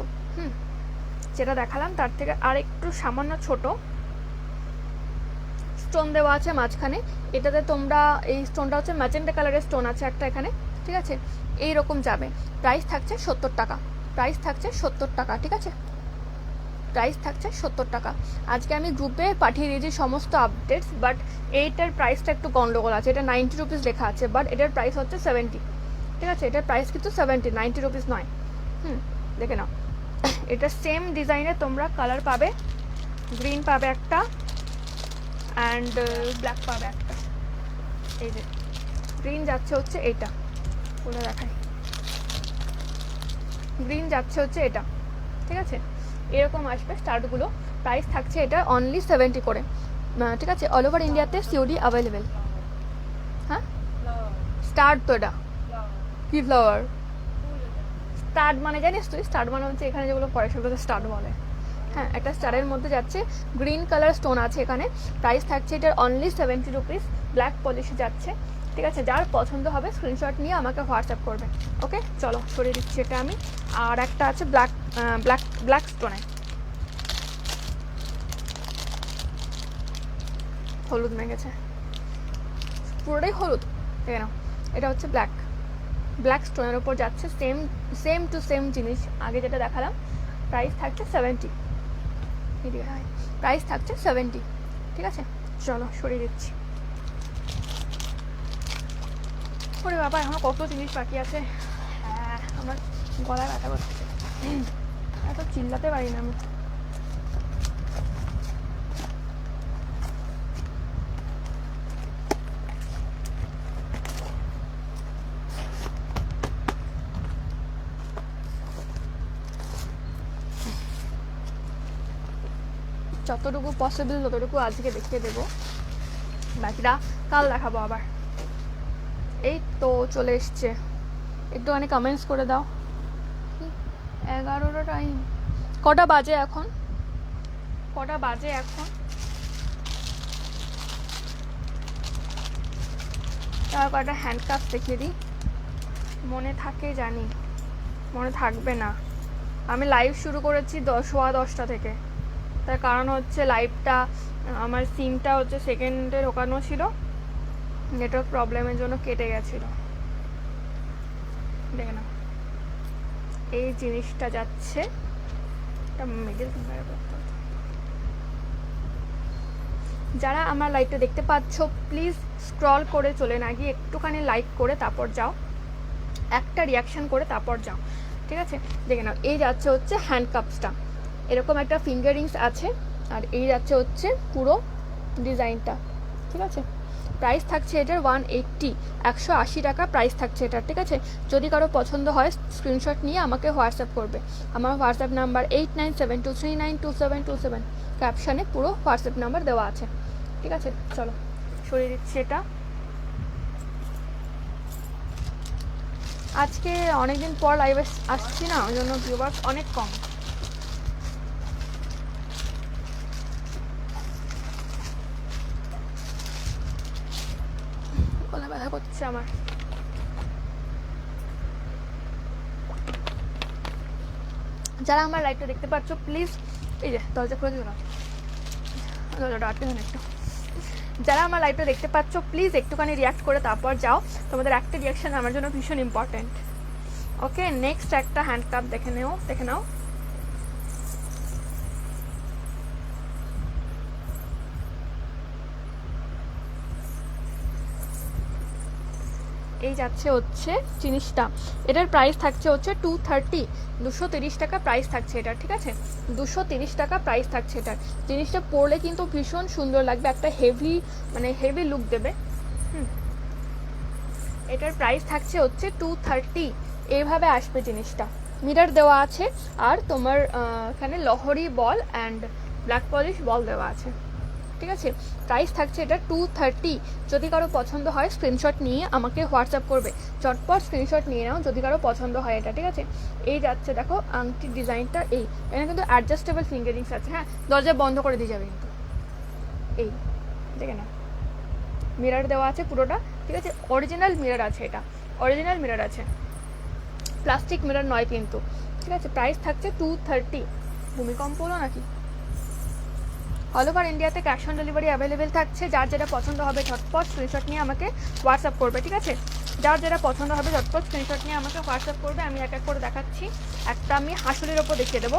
যেটা দেখালাম তার থেকে আরেকটু সামান্য ছোট, স্টোন দেওয়া আছে মাঝখানে। এটাতে তোমরা, এই স্টোনটা হচ্ছে ম্যাজেন্টা কালারের স্টোন আছে একটা এখানে, ঠিক আছে। এই রকম যাবে, প্রাইস থাকছে 70 টাকা, প্রাইস থাকছে 70 টাকা। ঠিক আছে, প্রাইস থাকছে 70 টাকা। আজকে আমি গ্রুপে পাঠিয়ে দিয়েছি সমস্ত আপডেটস, বাট এইটার প্রাইসটা একটু গন্ডগোল আছে। এটা 90 রুপিস লেখা আছে, বাট এটার প্রাইস হচ্ছে 70। ঠিক আছে, এটার প্রাইস কিন্তু 70, 90 রুপিস নয়। দেখে নাও, এটা সেম ডিজাইনে তোমরা কালার পাবে, গ্রিন পাবে একটা অ্যান্ড ব্ল্যাক পাবে একটা। এই যে গ্রিন যাচ্ছে হচ্ছে এইটা, বলে দেখাই, গ্রিন যাচ্ছে হচ্ছে এটা। ঠিক আছে, এরকম আসবে স্টার্টগুলো। প্রাইস থাকছে এটা অনলি 70 করে। ঠিক আছে, অল ওভার ইন্ডিয়াতে সিওডি অ্যাভেলেবেল। হ্যাঁ, স্টার্ট তো এটা কি ফ্লাওয়ার, স্টার্ট মানে জানিস তুই? স্টার্ট মানে হচ্ছে এখানে যেগুলো পরে সেগুলো স্টার্ট বলে। হ্যাঁ, একটা স্টারের মধ্যে যাচ্ছে, গ্রিন কালার স্টোন আছে এখানে। প্রাইস থাকছে এটার অনলি 70 রুপিস, ব্ল্যাক পলিশে যাচ্ছে। ঠিক আছে, যার পছন্দ হবে স্ক্রিনশট নিয়ে আমাকে হোয়াটসঅ্যাপ করবে। ওকে, চলো সরিয়ে দিচ্ছি এটা আমি। আর একটা আছে ব্ল্যাক ব্ল্যাক ব্ল্যাক স্টোনে, হলুদ মেঘেছে, পুরোটাই হলুদ। দেখে নাও, এটা হচ্ছে ব্ল্যাক ব্ল্যাক স্টোনের উপর যাচ্ছে, সেম টু সেম জিনিস আগে যেটা দেখালাম। প্রাইস থাকছে 70, প্রাইস থাকছে 70। ঠিক আছে, চলো সরিয়ে দিচ্ছি। ওরে বাবা, এখন কত জিনিস বাকি আছে। হ্যাঁ, আমার গলায় ব্যথা করছে, এত চিল্লাতে পারি না আমি। যতটুকু পসিবল ততটুকু আজকে দেখিয়ে দেবো, বাকিটা কাল দেখাবো আবার। এই তো চলে এসছে, একটুখানি কমেন্টস করে দাও। 11টা টাইম, কটা বাজে এখন? কটা বাজে এখন? তার কটা হ্যান্ডকাপ দেখিয়ে দিই, মনে থাকে জানি, মনে থাকবে না। আমি লাইভ শুরু করেছি 10:15 থেকে, তার কারণ হচ্ছে লাইভটা আমার সিমটা হচ্ছে সেকেন্ডে ঢোকানো ছিল, নেটওয়ার্ক প্রবলেমের জন্য কেটে গেছিলো। দেখে না, এই জিনিসটা যাচ্ছে, এটা মিডল ফিঙ্গারে করতে হবে। যারা আমার লাইভটা দেখতে পাচ্ছ প্লিজ স্ক্রল করে চলে না গিয়ে একটুখানি লাইক করে তারপর যাও, একটা রিয়াকশন করে তারপর যাও। ঠিক আছে, দেখে নাও, এই যাচ্ছে হচ্ছে হ্যান্ডকাপসটা, এরকম একটা ফিঙ্গারিংস আছে, আর এই যাচ্ছে হচ্ছে পুরো ডিজাইনটা। ঠিক আছে, প্রাইস থাকছে এটার 180, 180 টাকা প্রাইস থাকছে এটার। ঠিক আছে, যদি কারো পছন্দ হয় স্ক্রিনশট নিয়ে আমাকে হোয়াটসঅ্যাপ করবে। আমার হোয়াটসঅ্যাপ নাম্বার 8972392727, ক্যাপশানে পুরো হোয়াটসঅ্যাপ নাম্বার দেওয়া আছে। ঠিক আছে, চলো সরিয়ে দিচ্ছি এটা। আজকে অনেকদিন পর লাইভে আসছি না, ওই জন্য ভিউয়ার্স অনেক কম। গলা ব্যথা করছে আমার। যারা আমার লাইভটা দেখতে পাচ্ছ প্লিজ, এই যে দরজা খুলে দিও না, দরজাটা আটকে দেন একটু। যারা আমার লাইভটা দেখতে পাচ্ছ প্লিজ একটুখানি রিয়াক্ট করে তারপর যাও, তোমাদের একটা রিয়াকশন আমার জন্য ভীষণ ইম্পর্টেন্ট। ওকে, নেক্সট একটা হ্যান্ডকাপ দেখে নাও। এই যাচ্ছে হচ্ছে জিনিসটা, এটার প্রাইস থাকছে হচ্ছে 230, 230 টাকা প্রাইস থাকছে এটার, ঠিক আছে, 230 টাকা প্রাইস থাকছে এটার। জিনিসটা পরলে কিন্তু ভীষণ সুন্দর লাগবে, একটা হেভি মানে হেভি লুক দেবে। এটার প্রাইস থাকছে হচ্ছে 230, এইভাবে আসবে জিনিসটা, মিরর দেওয়া আছে, আর তোমার এখানে লহরি বল অ্যান্ড ব্ল্যাক পলিশ বল দেওয়া আছে, ঠিক আছে। প্রাইস থাকছে এটা 230। যদি কারো পছন্দ হয় স্ক্রিনশট নিয়ে আমাকে হোয়াটসঅ্যাপ করবে, চটপট স্ক্রিনশট নিয়ে নাও যদি কারো পছন্দ হয় এটা, ঠিক আছে। এই যাচ্ছে দেখো আংটির ডিজাইনটা, এই এখানে কিন্তু অ্যাডজাস্টেবল ফিঙ্গারিংস আছে, হ্যাঁ দরজা বন্ধ করে দিয়ে যাবে কিন্তু, এই দেখে না মিরর দেওয়া আছে পুরোটা, ঠিক আছে, অরিজিনাল মিরর আছে, এটা অরিজিনাল মিরর আছে, প্লাস্টিক মিরর নয় কিন্তু, ঠিক আছে। প্রাইস থাকছে 230। ভূমিকম্প হলো নাকি? অল ওভার ইন্ডিয়াতে ক্যাশ অন ডেলিভারি অ্যাভেলেবেল থাকছে, যার যেটা পছন্দ হবে ঝটপট স্ক্রিনশট নিয়ে আমাকে হোয়াটসঅ্যাপ করবে, ঠিক আছে। যার যেটা পছন্দ হবে ঝটপট স্ক্রিনশট নিয়ে আমাকে হোয়াটসঅ্যাপ করবে। আমি এক এক করে দেখাচ্ছি। একটা আমি হাঁসুলির ওপর দেখিয়ে দেবো,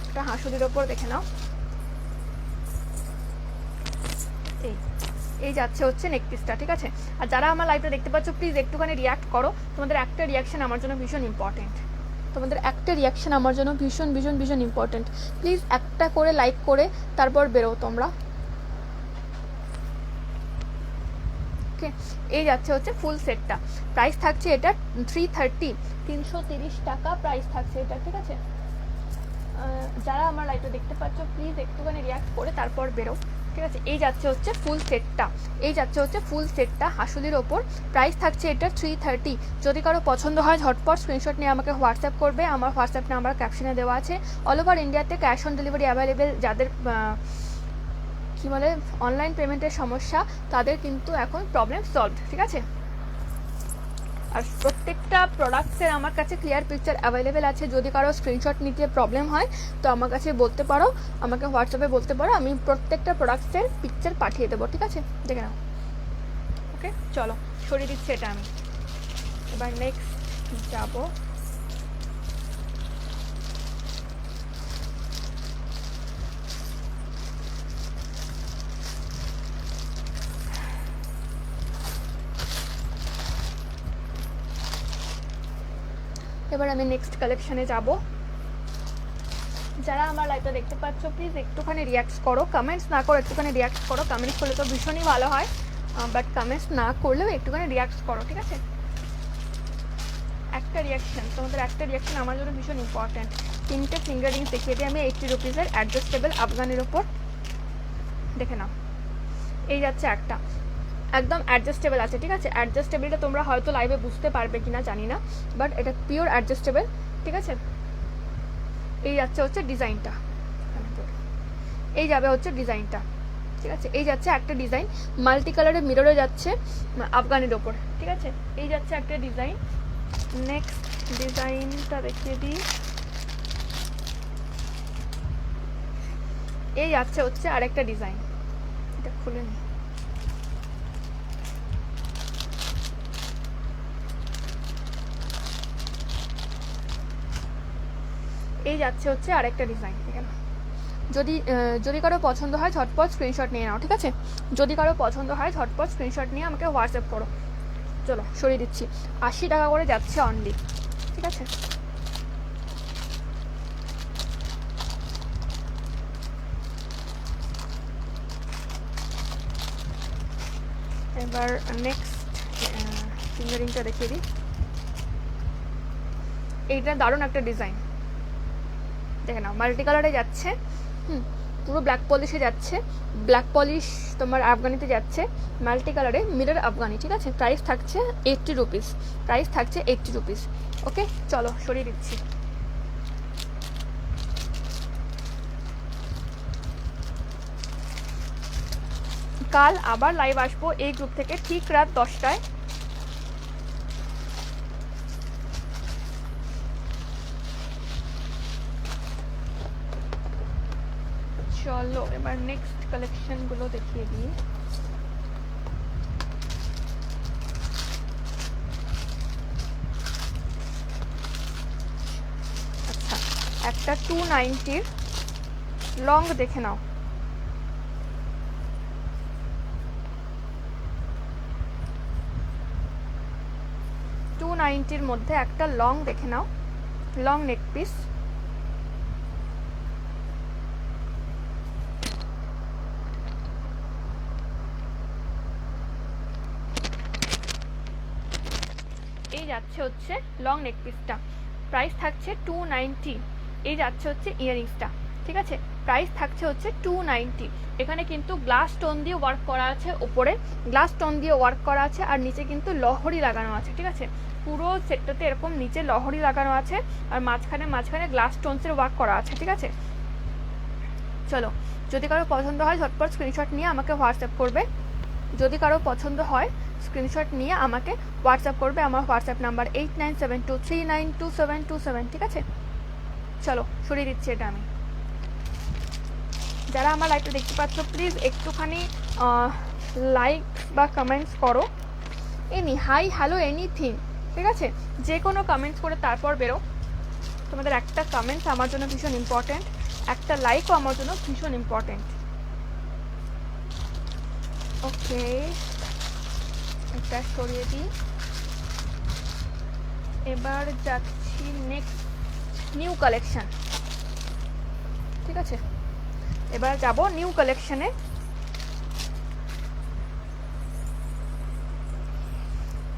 একটা হাঁসুলির ওপর দেখে নাও, এই এই যাচ্ছে হচ্ছে নেক পিসটা, ঠিক আছে। আর যারা আমার লাইভটা দেখতে পাচ্ছ প্লিজ একটুখানি রিয়াক্ট করো, তোমাদের একটা রিয়াকশন আমার জন্য ভীষণ ইম্পর্টেন্ট, তোমাদের একটা রিয়াকশন আমার জন্য ভীষণ ভীষণ ভীষণ ইম্পর্টেন্ট। প্লিজ একটা করে লাইক করে তারপর বেরো তোমরা, ওকে। এই যাচ্ছে হচ্ছে ফুল সেটটা, প্রাইস থাকছে এটা 330, 330 টাকা প্রাইস থাকছে এটা, ঠিক আছে। যারা আমার লাইভটা দেখতে পাচ্ছ প্লিজ একটুখানি রিয়াক্ট করে তারপর বেরো, ঠিক আছে। এই যাচ্ছে হচ্ছে ফুল সেটটা, এই যাচ্ছে হচ্ছে ফুল সেটটা হাঁসুলির ওপর, প্রাইস থাকছে এটা 330। যদি কারো পছন্দ হয় ঝটপট স্ক্রিনশট নিয়ে আমাকে হোয়াটসঅ্যাপ করবে, আমার হোয়াটসঅ্যাপ নাম্বার ক্যাপশনে দেওয়া আছে। অল ওভার ইন্ডিয়াতে ক্যাশ অন ডেলিভারি অ্যাভেলেবেল, যাদের কী বলে অনলাইন পেমেন্টের সমস্যা তাদের কিন্তু এখন প্রবলেম সলভড, ঠিক আছে। আর প্রত্যেকটা প্রোডাক্টসের আমার কাছে ক্লিয়ার পিকচার অ্যাভেলেবেল আছে, যদি কারো স্ক্রিনশট নিতে প্রবলেম হয় তো আমার কাছে বলতে পারো, আমাকে হোয়াটসঅ্যাপে বলতে পারো, আমি প্রত্যেকটা প্রোডাক্টসের পিকচার পাঠিয়ে দেবো, ঠিক আছে, দেখে নাও, ওকে। চলো সরিয়ে দিচ্ছি এটা আমি, এবার নেক্সট যাবো। এবার আমি নেক্সট কালেকশানে যাব। যারা আমার লাইভটা দেখতে পাচ্ছ প্লিজ একটুখানি রিয়াক্ট করো, কমেন্টস না করো, একটুখানি রিয়াক্ট করো, কমেন্টস করলে তো ভীষণই ভালো হয়, বাট কমেন্টস না করলেও একটুখানি রিয়াক্ট করো, ঠিক আছে। একটা রিয়াকশন, তোমাদের একটা রিয়াকশন আমার জন্য ভীষণ ইম্পর্ট্যান্ট। 3টে ফিঙ্গারিংস দেখিয়ে দিই আমি 80 রুপিসের অ্যাডজাস্টেবল আফগানের ওপর, দেখে নাও। এই যাচ্ছে একটা, একদম অ্যাডজাস্টেবল আছে, ঠিক আছে। অ্যাডজাস্টেবলটা তোমরা হয়তো লাইভে বুঝতে পারবে কিনা জানি না, বাট এটা পিওর অ্যাডজাস্টেবল, ঠিক আছে। এই যাচ্ছে হচ্ছে ডিজাইনটা, এই যাবে হচ্ছে ডিজাইনটা, ঠিক আছে। এই যাচ্ছে একটা ডিজাইন, মাল্টি কালারের মিররে যাচ্ছে আফগানের ওপর, ঠিক আছে। এই যাচ্ছে একটা ডিজাইন। নেক্সট ডিজাইনটা দেখিয়ে দিই, এই যাচ্ছে হচ্ছে আরেকটা ডিজাইন, এটা খুলে নিই, এই যাচ্ছে হচ্ছে আরেকটা ডিজাইন, ঠিক আছে। যদি কারো পছন্দ হয় ঝটপট স্ক্রিনশট নিয়ে নাও, ঠিক আছে। যদি কারো পছন্দ হয় ঝটপট স্ক্রিনশট নিয়ে আমাকে হোয়াটসঅ্যাপ করো। চলো সরিয়ে দিচ্ছি, 80 টাকা করে যাচ্ছে অনলি, ঠিক আছে। এবার নেক্সট ফিঙ্গারিংটা দেখিয়ে দিই, এইটা দারুণ একটা ডিজাইন, দেখে নাও, মাল্টি কালারে যাচ্ছে, পুরো ব্ল্যাক পলিশে যাচ্ছে, ব্ল্যাক পলিশ তোমার আফগানিতে যাচ্ছে, মাল্টি কালারে মিরর আফগানি, ঠিক আছে। প্রাইস থাকছে 80 রুপিস, প্রাইস থাকছে 80 রুপিস, ওকে। চলো সরিয়ে দিচ্ছি। কাল আবার লাইভ আসবো এই গ্রুপ থেকে ঠিক রাত 10টায়। চলো এবার নেক্সট কালেকশনগুলো দেখিয়ে দিই। আচ্ছা, একটা 290 লং দেখে নাও, 290-র মধ্যে একটা লং দেখে নাও, লং নেক পিস। এই যাচ্ছে হচ্ছে লং নেক পিসটা, প্রাইস থাকছে 290। এই যাচ্ছে হচ্ছে ইয়ারিংসটা, ঠিক আছে, প্রাইস থাকছে হচ্ছে 290। এখানে কিন্তু গ্লাস স্টোন দিয়ে ওয়ার্ক করা আছে, উপরে গ্লাস স্টোন দিয়ে ওয়ার্ক করা আছে, আর নিচে কিন্তু লহরি লাগানো আছে, ঠিক আছে, পুরো সেটটাতে এরকম নিচে লহরি লাগানো আছে, আর মাঝখানে গ্লাস স্টোনসের ওয়ার্ক করা আছে, ঠিক আছে। চলো, যদি কারো পছন্দ হয় ঝটপট স্ক্রিনশট নিয়ে আমাকে হোয়াটসঅ্যাপ করবে, যদি কারো পছন্দ হয় স্ক্রিনশট নিয়ে আমাকে হোয়াটসঅ্যাপ করবে। আমার হোয়াটসঅ্যাপ নাম্বার 8972392727, ঠিক আছে। চলো সরিয়ে দিচ্ছি এটা আমি। যারা আমার লাইভটা দেখতে পাচ্ছ প্লিজ একটুখানি লাইক বা কমেন্টস করো, এনি হাই হ্যালো এনিথিং, ঠিক আছে, যে কোনো কমেন্টস করে তারপর বেরো। তোমাদের একটা কমেন্টস আমার জন্য ভীষণ ইম্পর্ট্যান্ট, একটা লাইকও আমার জন্য ভীষণ ইম্পর্ট্যান্ট। ওকে, এটা সরিয়ে দিই। এবার যাচ্ছি নেক্সট নিউ কালেকশন, ঠিক আছে, এবার যাব নিউ কালেকশনে।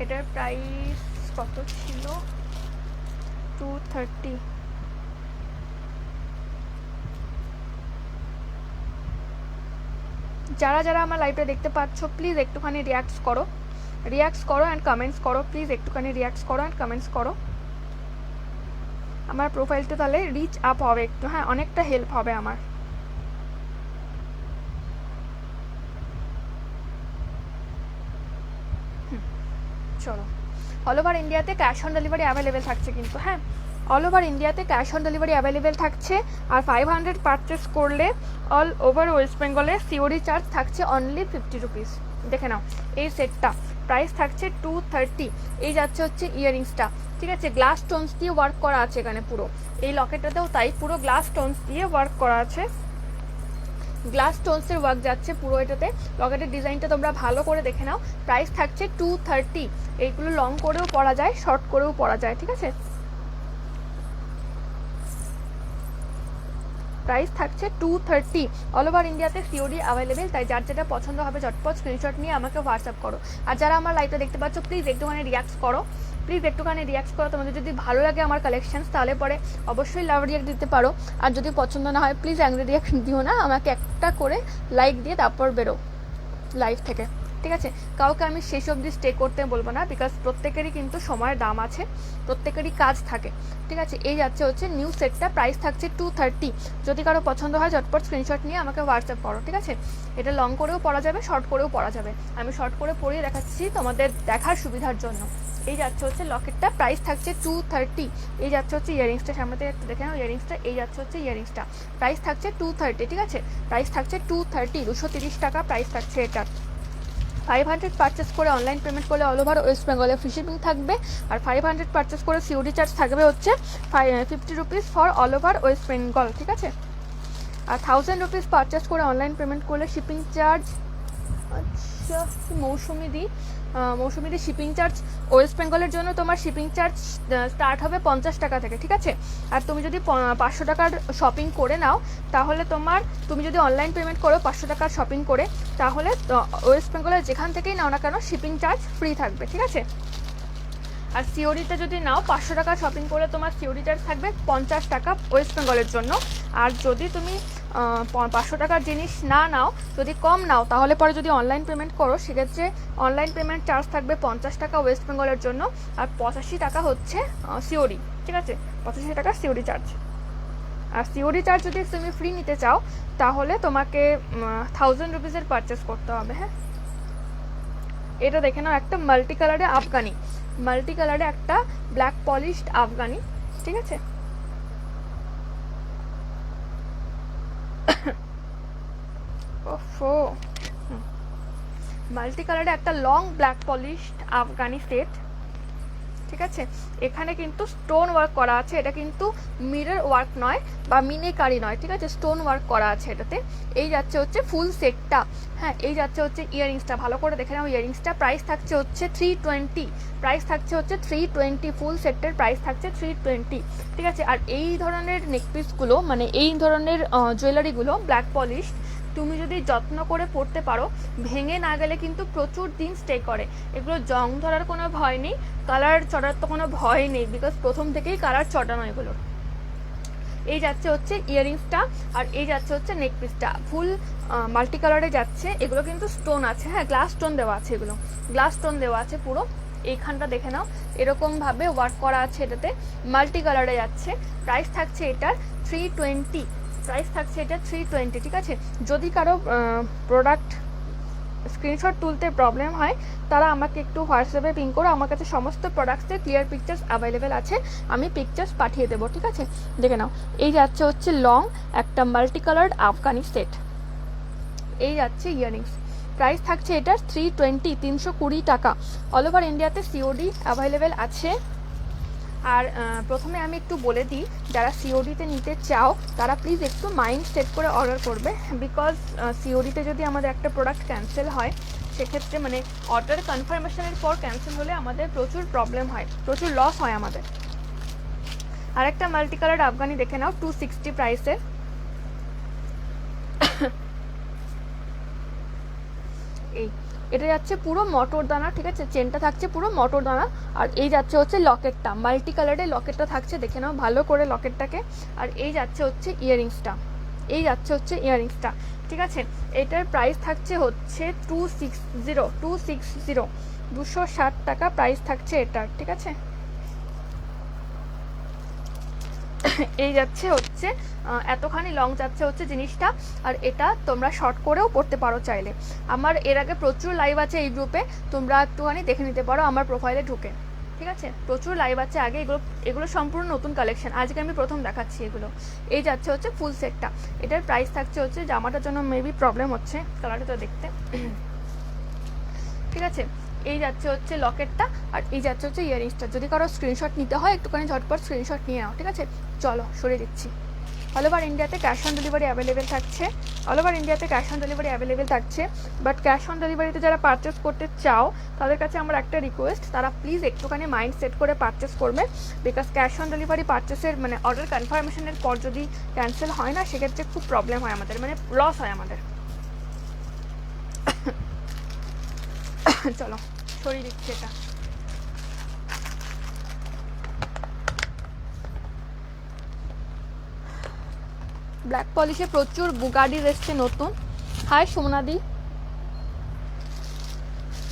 এটার প্রাইস কত ছিল? 230। যারা যারা আমার লাইভটা দেখতে পাচ্ছ প্লিজ একটুখানি রিয়াক্ট করো অ্যান্ড কমেন্টস করো, প্লিজ একটুখানি রিয়াক্ট করো অ্যান্ড কমেন্টস করো। আমার প্রোফাইলটা তাহলে রিচ আপ হবে একটু, হ্যাঁ, অনেকটা হেল্প হবে আমার। চলো, অল ওভার ইন্ডিয়াতে ক্যাশ অন ডেলিভারি অ্যাভেলেবেল থাকছে কিন্তু, হ্যাঁ, অল ওভার ইন্ডিয়াতে ক্যাশ অন ডেলিভারি অ্যাভেলেবেল থাকছে। আর 500 পারচেস করলে অল ওভার ওয়েস্ট বেঙ্গলে সিওডি চার্জ থাকছে অনলি 50 রুপিস। দেখে নাও এই সেটটা প্রাইস থাকছে 230। এই যাচ্ছে হচ্ছে ইয়ারিংসটা, ঠিক আছে, গ্লাস স্টোনস দিয়ে ওয়ার্ক করা আছে এখানে পুরো, এই লকেটটাতেও তাই, পুরো গ্লাস স্টোনস দিয়ে ওয়ার্ক করা আছে, গ্লাস স্টোনসের ওয়ার্ক যাচ্ছে পুরো এটাতে। লকেটের ডিজাইনটা তোমরা ভালো করে দেখে নাও। প্রাইস থাকছে 230। এইগুলো লং করেও পরা যায়, শর্ট করেও পরা যায়, ঠিক আছে। প্রাইস থাকছে 230। অল ওভার ইন্ডিয়াতে সিওডি অ্যাভেলেবেল, তাই যার যেটা পছন্দ হবে ঝটপট স্ক্রিনশট নিয়ে আমাকে হোয়াটসঅ্যাপ করো। আর যারা আমার লাইভটা দেখতে পাচ্ছ প্লিজ একটুখানি রিয়াক্ট করো, তোমাদের যদি ভালো লাগে আমার কালেকশনস তাহলে পরে অবশ্যই লাভ রিয়াক্ট দিতে পারো। আর যদি পছন্দ না হয় প্লিজ অ্যাংরি রিয়াক্ট দিও না, আমাকে একটা করে লাইক দিয়ে তারপর বেরো লাইভ থেকে, ঠিক আছে। কাউকে আমি শেষ অবধি স্টে করতে বলবো না, বিকজ প্রত্যেকেরই কিন্তু সময়ের দাম আছে, প্রত্যেকেরই কাজ থাকে, ঠিক আছে। এই যাচ্ছে হচ্ছে নিউ সেটটা, প্রাইস থাকছে 230। যদি কারো পছন্দ হয় ঝটপট স্ক্রিনশট নিয়ে আমাকে হোয়াটসঅ্যাপ করো, ঠিক আছে। এটা লং করেও পরা যাবে, শর্ট করেও পরা যাবে, আমি শর্ট করে পরিয়ে দেখাচ্ছি তোমাদের দেখার সুবিধার জন্য। এই যাচ্ছে হচ্ছে লকেটটা, প্রাইস থাকছে 230। এই যাচ্ছে হচ্ছে ইয়ারিংসটা, সামনে থেকে একটু দেখে নাও ইয়ারিংসটা, এই যাচ্ছে হচ্ছে ইয়ারিংসটা, প্রাইস থাকছে 230, ঠিক আছে, প্রাইস থাকছে 230, 230 টাকা প্রাইস থাকছে এটা। 500 পারচেস করে অনলাইন পেমেন্ট করলে অল ওভার ওয়েস্ট বেঙ্গলে ফ্রি শিপিং থাকবে। আর 500 পারচেস করে সিওডি চার্জ থাকবে হচ্ছে 50 rupees for all over West Bengal, ঠিক আছে। আর 1000 রুপিস পারচেস করে অনলাইন পেমেন্ট করলে শিপিং চার্জ, আচ্ছা মৌসুমিদি শিপিং চার্জ ওয়েস্ট বেঙ্গলের জন্য তোমার শিপিং চার্জ স্টার্ট হবে 50 টাকা থেকে, ঠিক আছে। আর তুমি যদি 500 টাকার শপিং করে নাও তাহলে তুমি যদি অনলাইন পেমেন্ট করো 500 টাকার শপিং করে, তাহলে ওয়েস্ট বেঙ্গলের যেখান থেকেই নাও না কেন শিপিং চার্জ ফ্রি থাকবে, ঠিক আছে। আর সিওডিতে যদি নাও 500 টাকা শপিং করে তোমার সিওডি চার্জ থাকবে 50 টাকা ওয়েস্ট বেঙ্গলের জন্য। আর যদি তুমি 500 টাকার জিনিস না নাও, যদি কম নাও, তাহলে পরে যদি অনলাইন পেমেন্ট করো সেক্ষেত্রে অনলাইন পেমেন্ট চার্জ থাকবে 50 টাকা ওয়েস্ট বেঙ্গলের জন্য, আর 85 টাকা হচ্ছে সিওডি, ঠিক আছে, 85 টাকা সিওডি চার্জ। আর সিওডি চার্জ যদি তুমি ফ্রি নিতে চাও তাহলে তোমাকে 1000 রুপিসের পারচেস করতে হবে, হ্যাঁ। এটা দেখে নাও একটা মাল্টি কালারে একটা ব্ল্যাক পলিশড আফগানি, ঠিক আছে। মাল্টি কালারে একটা long black polished Afghani set, ঠিক আছে, এখানে কিন্তু স্টোন ওয়ার্ক করা আছে, এটা কিন্তু মিরর ওয়ার্ক নয় বা মিনিকারি নয়, ঠিক আছে, স্টোন ওয়ার্ক করা আছে এটাতে। এই যাচ্ছে হচ্ছে ফুল সেটটা। হ্যাঁ, এই যাচ্ছে হচ্ছে ইয়ারিংসটা, ভালো করে দেখে নাও ইয়ারিংসটা। প্রাইস থাকছে হচ্ছে 320, প্রাইস থাকছে হচ্ছে 320, ফুল সেটের প্রাইস থাকছে 320, ঠিক আছে। আর এই ধরনের নেকপিসগুলো মানে এই ধরনের জুয়েলারিগুলো ব্ল্যাক পলিশ তুমি যদি যত্ন করে পরতে পারো, ভেঙে না গেলে কিন্তু প্রচুর দিন স্টে করে। এগুলো জং ধরার কোনো ভয় নেই, কালার চড়ার তো কোনো ভয় নেই, বিকজ প্রথম থেকেই কালার চড়ানো এগুলোর। এই যাচ্ছে হচ্ছে ইয়ারিংসটা, আর এই যাচ্ছে হচ্ছে নেকপিসটা, ফুল মাল্টি কালারে যাচ্ছে। এগুলো কিন্তু স্টোন আছে, হ্যাঁ গ্লাস স্টোন দেওয়া আছে, এগুলো গ্লাস স্টোন দেওয়া আছে পুরো। এইখানটা দেখে নাও, এরকমভাবে ওয়ার্ক করা আছে, এটাতে মাল্টি কালারে যাচ্ছে। প্রাইস থাকছে এটার 320, প্রাইস থাকছে এটা 320, ঠিক আছে। যদি কারো প্রোডাক্ট স্ক্রিনশট তুলতে প্রবলেম হয়, তারা আমাকে একটু হোয়াটসঅ্যাপে পিং করো, আমার কাছে সমস্ত প্রোডাক্টসের ক্লিয়ার পিকচার্স অ্যাভেলেবেল আছে, আমি পিকচার্স পাঠিয়ে দেবো, ঠিক আছে। দেখে নাও, এই যাচ্ছে হচ্ছে লং একটা মাল্টি কালার্ড আফগানি সেট, এই যাচ্ছে ইয়ারিংস। প্রাইস থাকছে এটার 320, 320 টাকা। অল ওভার ইন্ডিয়াতে সিওডি অ্যাভেলেবেল আছে। আর প্রথমে আমি একটু বলে দিই, যারা সিওডিতে নিতে চাও তারা প্লিজ একটু মাইন্ড সেট করে অর্ডার করবে, বিকজ সিওডিতে যদি আমাদের একটা প্রোডাক্ট ক্যান্সেল হয়, সেক্ষেত্রে মানে অর্ডার কনফার্মেশনের পর ক্যান্সেল হলে আমাদের প্রচুর প্রবলেম হয়, প্রচুর লস হয় আমাদের। আরেকটা মাল্টি কালার আফগানি দেখে নাও, 260 প্রাইসের। এই এটা যাচ্ছে পুরো মটর দানা, ঠিক আছে, চেনটা থাকছে পুরো মটর দানা। আর এই যাচ্ছে হচ্ছে লকেটটা, মাল্টি কালারের লকেটটা থাকছে, দেখে নাও ভালো করে লকেটটাকে। আর এই যাচ্ছে হচ্ছে ইয়ারিংসটা, এই যাচ্ছে হচ্ছে ইয়ারিংসটা, ঠিক আছে। এটার প্রাইস থাকছে হচ্ছে 260, 260 টাকা প্রাইস থাকছে এটার, ঠিক আছে। এই যাচ্ছে হচ্ছে এতখানি লং যাচ্ছে হচ্ছে জিনিসটা। আর এটা তোমরা শর্ট করেও পড়তে পারো চাইলে। আমার এর আগে প্রচুর লাইভ আছে এই গ্রুপে, তোমরা একটুখানি দেখে নিতে পারো আমার প্রোফাইলে ঢুকে, ঠিক আছে। প্রচুর লাইভ আছে আগে, এগুলো সম্পূর্ণ নতুন কালেকশন, আজকে আমি প্রথম দেখাচ্ছি এগুলো। এই যাচ্ছে হচ্ছে ফুল সেটটা, এটার প্রাইস থাকছে হচ্ছে, জামাটার জন্য মেবি প্রবলেম হচ্ছে কালারটা তো দেখতে, ঠিক আছে। এই যাচ্ছে হচ্ছে লকেটটা, আর এই যাচ্ছে হচ্ছে ইয়ারিংসটা। যদি কারো স্ক্রিনশট নিতে হয় একটুখানি ঝটপট স্ক্রিনশট নিয়ে নাও, ঠিক আছে। চলো সরিয়ে দিচ্ছি। অল ওভার ইন্ডিয়াতে ক্যাশ অন ডেলিভারি অ্যাভেলেবেল থাকছে, অল ওভার ইন্ডিয়াতে ক্যাশ অন ডেলিভারি অ্যাভেলেবেল থাকছে। বাট ক্যাশ অন ডেলিভারিতে যারা পারচেস করতে চাও তাদের কাছে আমার একটা রিকোয়েস্ট, তারা প্লিজ একটুখানি মাইন্ড সেট করে পারচেস করবে, বিকজ ক্যাশ অন ডেলিভারি পারচেসের মানে অর্ডার কনফার্মেশনের পর যদি ক্যান্সেল হয় না, সেক্ষেত্রে খুব প্রবলেম হয় আমাদের, মানে লস হয় আমাদের। চলো সরিয়ে দিচ্ছি এটা। ব্ল্যাক পলিশে প্রচুর বুগাডি এসছে নতুন। হাই সোমনাদি,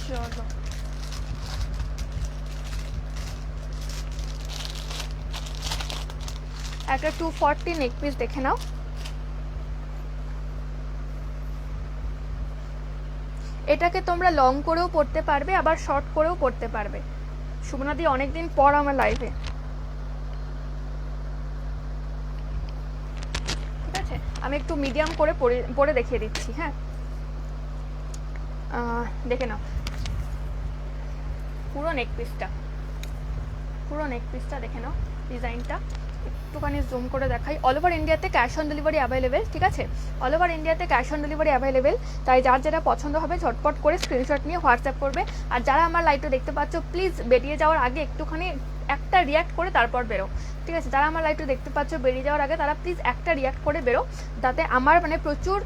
চলো একটা 240 নেক পিস দেখে নাও। এটাকে তোমরা লং করেও পড়তে পারবে, আবার শর্ট করেও পড়তে পারবে। সুমনাদি অনেকদিন পর আমার লাইভে, ঠিক আছে। আমি একটু মিডিয়াম করে পরে দেখিয়ে দিচ্ছি, হ্যাঁ দেখে নাও পুরো নেক পিসটা, পুরো নেক পিসটা দেখে নাও, ডিজাইনটা একটুখানি জুম করে দেখাই। অল ওভার ইন্ডিয়াতে ক্যাশ অন ডেলিভারি অ্যাভেলেবেল, ঠিক আছে। অল ওভার ইন্ডিয়াতে ক্যাশ অন ডেলিভারি অ্যাভেলেবেল, তাই যার যেটা পছন্দ হবে ঝটপট করে স্ক্রিনশট নিয়ে হোয়াটসঅ্যাপ করবে। আর যারা আমার লাইভটা দেখতে পাচ্ছ, প্লিজ বেরিয়ে যাওয়ার আগে একটুখানি একটা রিয়াক্ট করে তারপর বেরো, ঠিক আছে। যারা আমার লাইভটা দেখতে পাচ্ছ বেরিয়ে যাওয়ার আগে, তারা প্লিজ একটা রিয়াক্ট করে বেরো, তাতে আমার মানে প্রচুর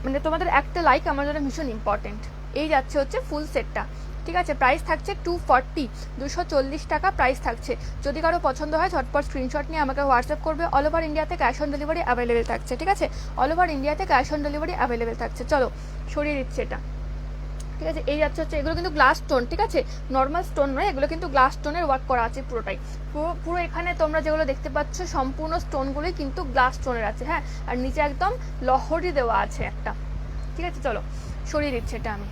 মানে তোমাদের একটা লাইক আমার জন্য ভীষণ ইম্পর্টেন্ট। এই যাচ্ছে হচ্ছে ফুল সেটটা, ঠিক আছে। প্রাইস থাকছে 240, 240 টাকা প্রাইস থাকছে। যদি কারো পছন্দ হয় ঝটপট স্ক্রিনশট নিয়ে আমাকে হোয়াটসঅ্যাপ করবে। অল ওভার ইন্ডিয়াতে ক্যাশ অন ডেলিভারি অ্যাভেলেবেল থাকছে, ঠিক আছে। অল ওভার ইন্ডিয়াতে ক্যাশ অন ডেলিভারি অ্যাভেলেবেল থাকছে। চলো সরিয়ে দিচ্ছি এটা, ঠিক আছে। এই যাচ্ছে হচ্ছে, এগুলো কিন্তু গ্লাস স্টোন, ঠিক আছে, নর্মাল স্টোন নয়, এগুলো কিন্তু গ্লাস স্টোনের ওয়ার্ক করা আছে পুরোটাই। পুরো এখানে তোমরা যেগুলো দেখতে পাচ্ছ সম্পূর্ণ স্টোনগুলোই কিন্তু গ্লাস স্টোনের আছে, হ্যাঁ। আর নিচে একদম লহরি দেওয়া আছে একটা, ঠিক আছে। চলো সরিয়ে দিচ্ছি এটা, আমি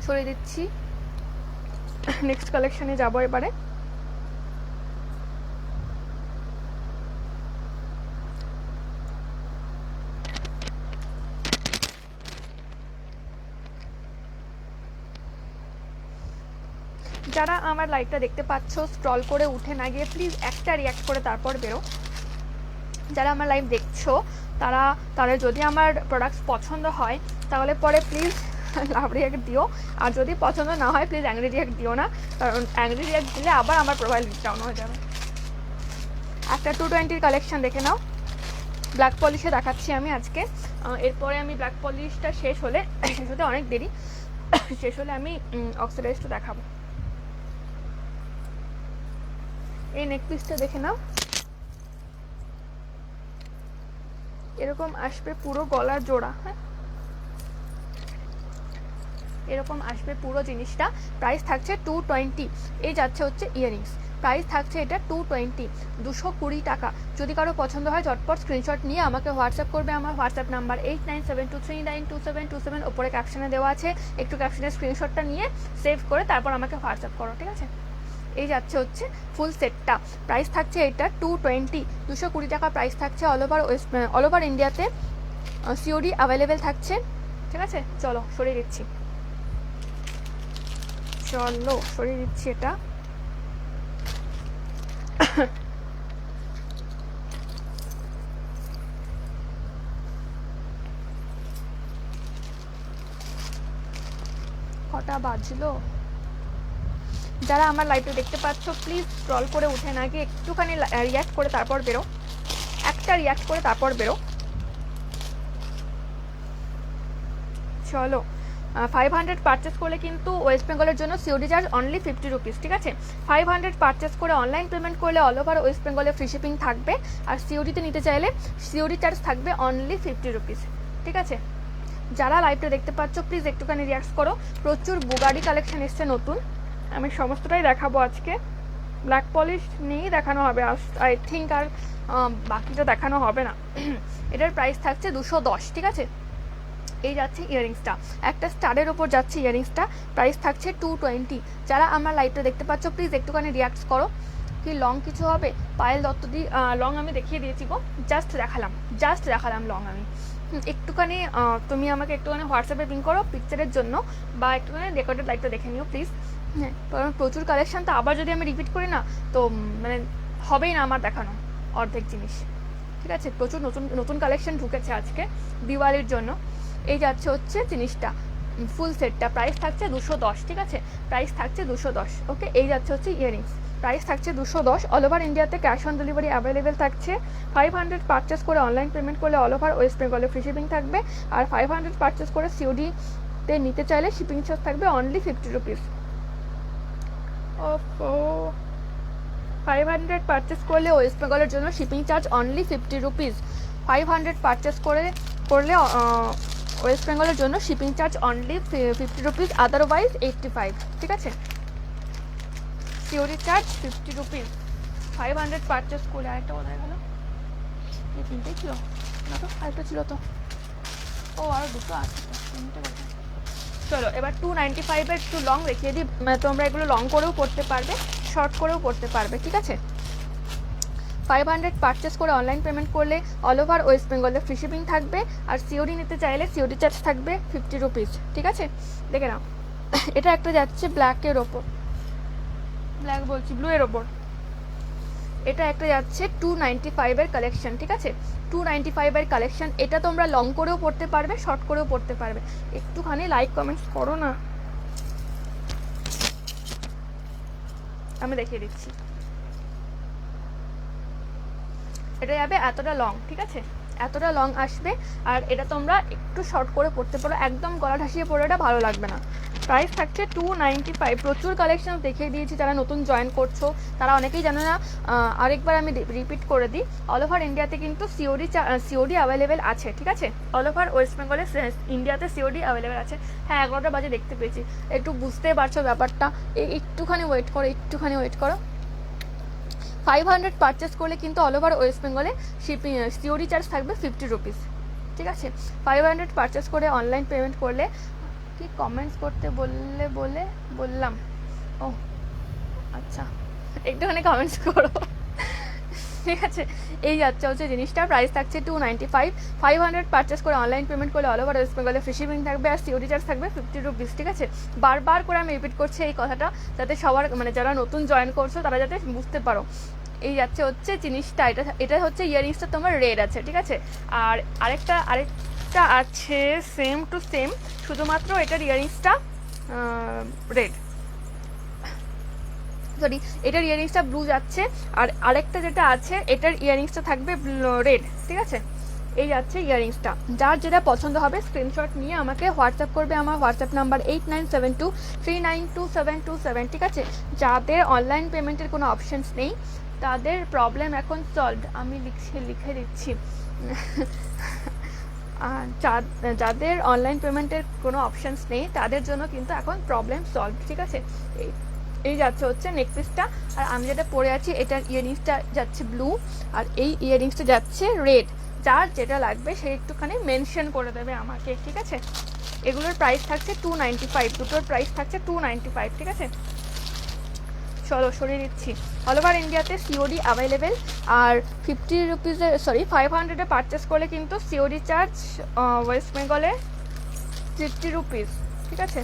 সরিয়ে দিচ্ছি। নেক্সট কালেকশনে যাবো এবারে। যারা আমার লাইভটা দেখতে পাচ্ছ স্ক্রল করে উঠে না গিয়ে প্লিজ একটা রিয়াক্ট করে তারপর বেরো। যারা আমার লাইভ দেখছো তারা যদি আমার প্রোডাক্টস পছন্দ হয় তাহলে পরে প্লিজ লাভ রিয়াক্ট দিও, আর যদি পছন্দ না হয় প্লিজ অ্যাংরি রিয়াক্ট দিও না, কারণ অ্যাংরি রিয়াক্ট দিলে আবার আমার প্রোফাইল ডাউন হয়ে যাবে। একটা 220 কালেকশন দেখে নাও, ব্ল্যাক পলিশে দেখাচ্ছি আমি আজকে। এরপরে আমি ব্ল্যাক পলিশটা শেষ হলে অনেক দেরি, শেষ হলে আমি অক্সিডাইজটা দেখাবো। এই নেক পিসটা দেখে নাও, এরকম আসবে পুরো গলার জোড়া। হ্যাঁ, এরকম আসবে পুরো জিনিসটা। প্রাইস থাকছে 220। এই যাচ্ছে হচ্ছে ইয়াররিংস, প্রাইস থাকছে এটা 220, 220 টাকা। যদি কারো পছন্দ হয় ঝটপট স্ক্রিনশট নিয়ে আমাকে হোয়াটসঅ্যাপ করবে। আমার হোয়াটসঅ্যাপ নাম্বার 8972392727, ওপরে ক্যাপশনে দেওয়া আছে, একটু ক্যাপশনের স্ক্রিনশটটা নিয়ে সেভ করে তারপর আমাকে হোয়াটসঅ্যাপ করো, ঠিক আছে। এই যাচ্ছে হচ্ছে ফুল সেটটা, প্রাইস থাকছে এটা 220, 220 টাকা প্রাইস থাকছে। অল ওভার ইন্ডিয়াতে সিওডি অ্যাভেলেবেল থাকছে, ঠিক আছে। চলো সরিয়ে দিচ্ছি এটা। কটা বাজলো? যারা আমার লাইভটা দেখতে পাচ্ছ প্লিজ স্ক্রল করে উঠে না গিয়ে একটুখানি রিয়াক্ট করে তারপর বেরো, একটা রিয়াক্ট করে তারপর বেরো। চলো 500 পারচেস করলে কিন্তু ওয়েস্ট বেঙ্গলের জন্য সিওডি চার্জ অনলি 50 রুপিস, ঠিক আছে। 500 পারচেস করে অনলাইন পেমেন্ট করলে অল ওভার ওয়েস্ট বেঙ্গলে ফ্রি শিপিং থাকবে, আর সিওডিতে নিতে চাইলে সিওডি চার্জ থাকবে অনলি 50 রুপিস, ঠিক আছে। যারা লাইভটা দেখতে পাচ্ছ প্লিজ একটুখানি রিয়াক্ট করো। প্রচুর বুগারি কালেকশন এসছে নতুন, আমি সমস্তটাই দেখাবো আজকে। ব্ল্যাক পলিশ নিয়েই দেখানো হবে আই থিঙ্ক, আর বাকিটা দেখানো হবে না। এটার প্রাইস থাকছে 210, ঠিক আছে। এই যাচ্ছে ইয়াররিংসটা, একটা স্টারের ওপর যাচ্ছে ইয়াররিংসটা, প্রাইস থাকছে 220। যারা আমার লাইভটা দেখতে পাচ্ছ প্লিজ একটুখানি রিয়াক্ট করো। কি লং কিছু হবে? পায়েল দত্তদি লং আমি দেখিয়ে দিয়েছি গো, জাস্ট দেখালাম লং আমি। একটুখানি তুমি আমাকে একটুখানি হোয়াটসঅ্যাপে পিং করো পিকচারের জন্য, বা একটুখানি রেকর্ডেড লাইভটা দেখে নিও প্লিজ। হ্যাঁ, কারণ প্রচুর কালেকশন, তো আবার যদি আমি রিপিট করি না তো মানে হবেই না আমার দেখানো অর্ধেক জিনিস, ঠিক আছে। প্রচুর নতুন কালেকশন ঢুকেছে আজকে দিওয়ালির জন্য। এই যাচ্ছে হচ্ছে জিনিসটা, ফুল সেটটা, প্রাইস থাকছে 210, ঠিক আছে। প্রাইস থাকছে 210, ওকে। এই যাচ্ছে হচ্ছে ইয়াররিংস, প্রাইস থাকছে 210। অল ওভার ইন্ডিয়াতে ক্যাশ অন ডেলিভারি অ্যাভেলেবেল থাকছে। 500 পারচেস করে অনলাইন পেমেন্ট করলে অল ওভার ওয়েস্ট বেঙ্গলে ফ্রি শিপিং থাকবে, আর 500 পারচেস করে সিওডিতে নিতে চাইলে শিপিং চার্জ থাকবে অনলি 50 রুপিস। ওফো, 500 পারচেস করলে ওয়েস্ট বেঙ্গলের জন্য shipping charge only 50 rupees. 500 purchase করলে ওয়েস্ট বেঙ্গলের জন্য shipping charge only 50 rupees, otherwise 85, ঠিক আছে। COD charge 50 rupees. 500 পারচেস করলে, আরেকটা কোথায় গেল? এই তিনটেই ছিল না তো, আরেকটা ছিল তো, ও আরও দুটো আছে, তিনটে কথা। চলো এবার 295 একটু লং দেখিয়ে দিই, তোমরা এগুলো লং করেও পড়তে পারবে, শর্ট করেও পড়তে পারবে, ঠিক আছে। 500 পারচেস করে অনলাইন পেমেন্ট করলে অল ওভার ওয়েস্ট বেঙ্গলে ফ্রি শিপিং থাকবে, আর সিওডি নিতে চাইলে সিওডি চার্জ থাকবে 50 রুপিস, ঠিক আছে। দেখে নাও, এটা একটা যাচ্ছে ব্ল্যাকের ওপর, ব্লু এর ওপর। এটা একটা যাচ্ছে 295 এর কালেকশন, ঠিক আছে। 295 এর কালেকশন, এটা তোমরা লং করেও পড়তে পারবে, শর্ট করেও পড়তে পারবে। একটুখানি লাইক কমেন্টস করো না, আমি দেখিয়ে দিচ্ছি। এটা যাবে এতটা লং, ঠিক আছে, এতটা লং আসবে। আর এটা তোমরা একটু শর্ট করে পড়তে পারো, একদম গলা ঢাসিয়ে পড়ে এটা ভালো লাগবে না। প্রাইস থাকছে 295। প্রচুর কালেকশন দেখিয়ে দিয়েছি, যারা নতুন জয়েন করছো তারা অনেকেই জানো না, আরেকবার আমি রিপিট করে দিই। অল ওভার ইন্ডিয়াতে কিন্তু সিওডি অ্যাভেলেবেল আছে, ঠিক আছে। অল ওভার ওয়েস্ট বেঙ্গলে ইন্ডিয়াতে সিওডি অ্যাভেলেবেল আছে। হ্যাঁ, 11টা বাজে দেখতে পেয়েছি, একটু বুঝতে পারছো ব্যাপারটা, একটুখানি ওয়েট করো। 500 পারচেস করলে কিন্তু অল ওভার ওয়েস্ট বেঙ্গলে শিপিং সিওডি চার্জ থাকবে 50 রুপিস, ঠিক আছে। 500 পারচেস করে অনলাইন পেমেন্ট করলে, কি কমেন্টস করতে বললাম, ও আচ্ছা, একটুখানি কমেন্টস করো। ঠিক আছে, এই যাচ্ছে হচ্ছে জিনিসটা। প্রাইস থাকছে 295, 500 পারচেস করে অনলাইন পেমেন্ট করলে অল ওভার ওয়েস্ট বেঙ্গলে ফ্রি শিপিং থাকবে, আর সিওডি চার্জ থাকবে 50 রুপিস। ঠিক আছে, বারবার করে আমি রিপিট করছি এই কথাটা, যাতে সবার মানে যারা নতুন জয়েন করছো তারা যাতে বুঝতে পারো। এই যাচ্ছে হচ্ছে জিনিসটা, এটা হচ্ছে ইয়াররিংসটা তোমার রেড আছে। ঠিক আছে, আর আরেকটা আছে সেম টু সেম, শুধুমাত্র এটার ইয়াররিংসটা রেড, সরি এটার ইয়াররিংসটা ব্লু যাচ্ছে, আর আরেকটা যেটা আছে এটার ইয়াররিংসটা থাকবে রেড। ঠিক আছে, এই যাচ্ছে ইয়াররিংসটা। যার যেটা পছন্দ হবে স্ক্রিনশট নিয়ে আমাকে হোয়াটসঅ্যাপ করবে, আমার হোয়াটসঅ্যাপ নাম্বার 8972392727। ঠিক আছে, যাদের অনলাইন পেমেন্টের কোনো অপশানস নেই তাদের প্রবলেম এখন সলভড, আমি লিখে দিচ্ছি। যাদের অনলাইন পেমেন্টের কোনো অপশানস নেই তাদের জন্য কিন্তু এখন প্রবলেম সলভ। ঠিক আছে, এই যাচ্ছে হচ্ছে নেক পিসটা, আর আমি যেটা পরে আছি এটার ইয়াররিংসটা যাচ্ছে ব্লু, আর এই ইয়াররিংসটা যাচ্ছে রেড। যার যেটা লাগবে সে একটুখানি মেনশন করে দেবে আমাকে। ঠিক আছে, এগুলোর প্রাইস থাকছে 295, দুটোর প্রাইস থাকছে 295। ঠিক আছে, চলো সরিয়ে দিচ্ছি। অল ওভার ইন্ডিয়াতে সিওডি অ্যাভেলেবেল, আর 50 রুপিসের 500-এ পারচেস করলে কিন্তু সিওডি চার্জ ওয়েস্ট বেঙ্গলে 50 রুপিস। ঠিক আছে,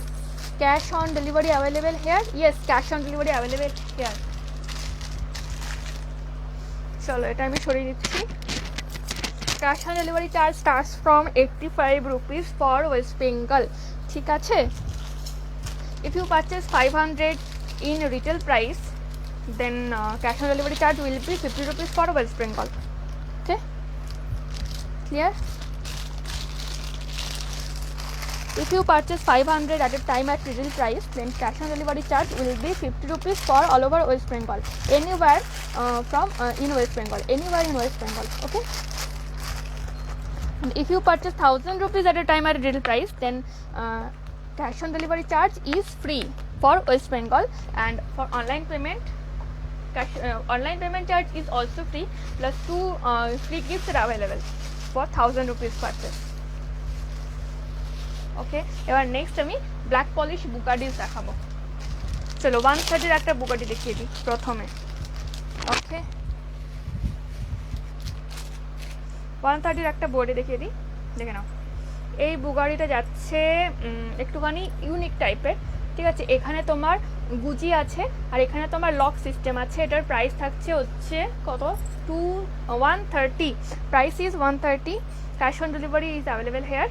cash on delivery available here, yes cash on delivery available here. চলো এটা আমি সরিয়ে দিচ্ছি। Cash on delivery charge starts from 85 rupees for West Bengal. ঠিক আছে, if you purchase 500 in retail price, then cash on delivery charge will be 50 rupees for West Bengal. Okay, clear? If you purchase 500 at a time at retail price, then cash on delivery charge will be 50 rupees for all over West Bengal, anywhere in West Bengal, anywhere in West Bengal. Okay, and if you purchase 1000 rupees at a time at retail price, then cash on delivery charge is free for West Bengal, and for online payment online payment charge is also free, plus 2 free gifts are available for 1000 rupees purchase. ওকে, এবার নেক্সট আমি ব্ল্যাক পলিশ বুগাডিস দেখাবো। চলো 130 একটা বুগাডি দেখিয়ে দিই প্রথমে। ওকে, 130 একটা বোর্ডে দেখিয়ে দিই, দেখে নাও। এই বুগাডিটা যাচ্ছে একটুখানি ইউনিক টাইপের। ঠিক আছে, এখানে তোমার গুজি আছে, আর এখানে তোমার লক সিস্টেম আছে। এটার প্রাইস থাকছে হচ্ছে কত, 130, price is 130, cash on delivery is available hair.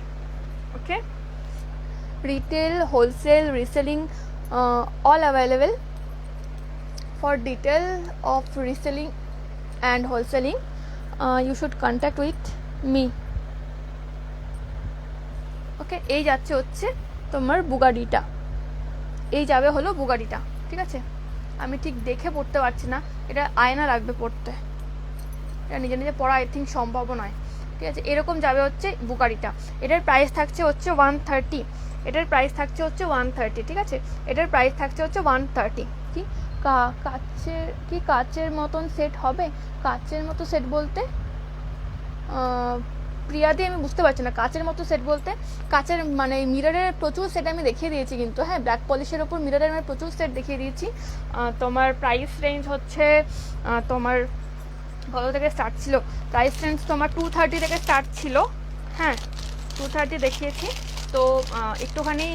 Okay, retail, wholesale, reselling all available. For detail of reselling and wholesaling, you should contact with me. ওকে, এই যাচ্ছে হচ্ছে তোমার বুগাডিটা, এই যাবে হলো বুগাডিটা। ঠিক আছে, আমি ঠিক দেখে পড়তে পারছি না, এটা আয়না লাগবে পড়তে, এটা নিজে নিজে পড়া আই থিঙ্ক সম্ভব নয়। ঠিক আছে, এরকম যাবে হচ্ছে বুগাডিটা। এটার প্রাইস থাকছে হচ্ছে 130, এটার প্রাইস থাকছে হচ্ছে 130। ঠিক আছে, এটার প্রাইস থাকছে হচ্ছে 130। কি কাচের মতন সেট হবে? কাচের মতো সেট বলতে প্রিয়াদি আমি বুঝতে পারছি না। কাচের মতো সেট বলতে কাচের মানে মিররের প্রচুর সেট আমি দেখিয়ে দিয়েছি কিন্তু, হ্যাঁ, ব্ল্যাক পলিশের ওপর মিররের আমি প্রচুর সেট দেখিয়ে দিয়েছি। তোমার প্রাইস রেঞ্জ হচ্ছে তোমার কত থেকে স্টার্ট ছিল, প্রাইস রেঞ্জ তোমার 230 থেকে স্টার্ট ছিল। হ্যাঁ, 230 দেখিয়েছি। তো একটুখানি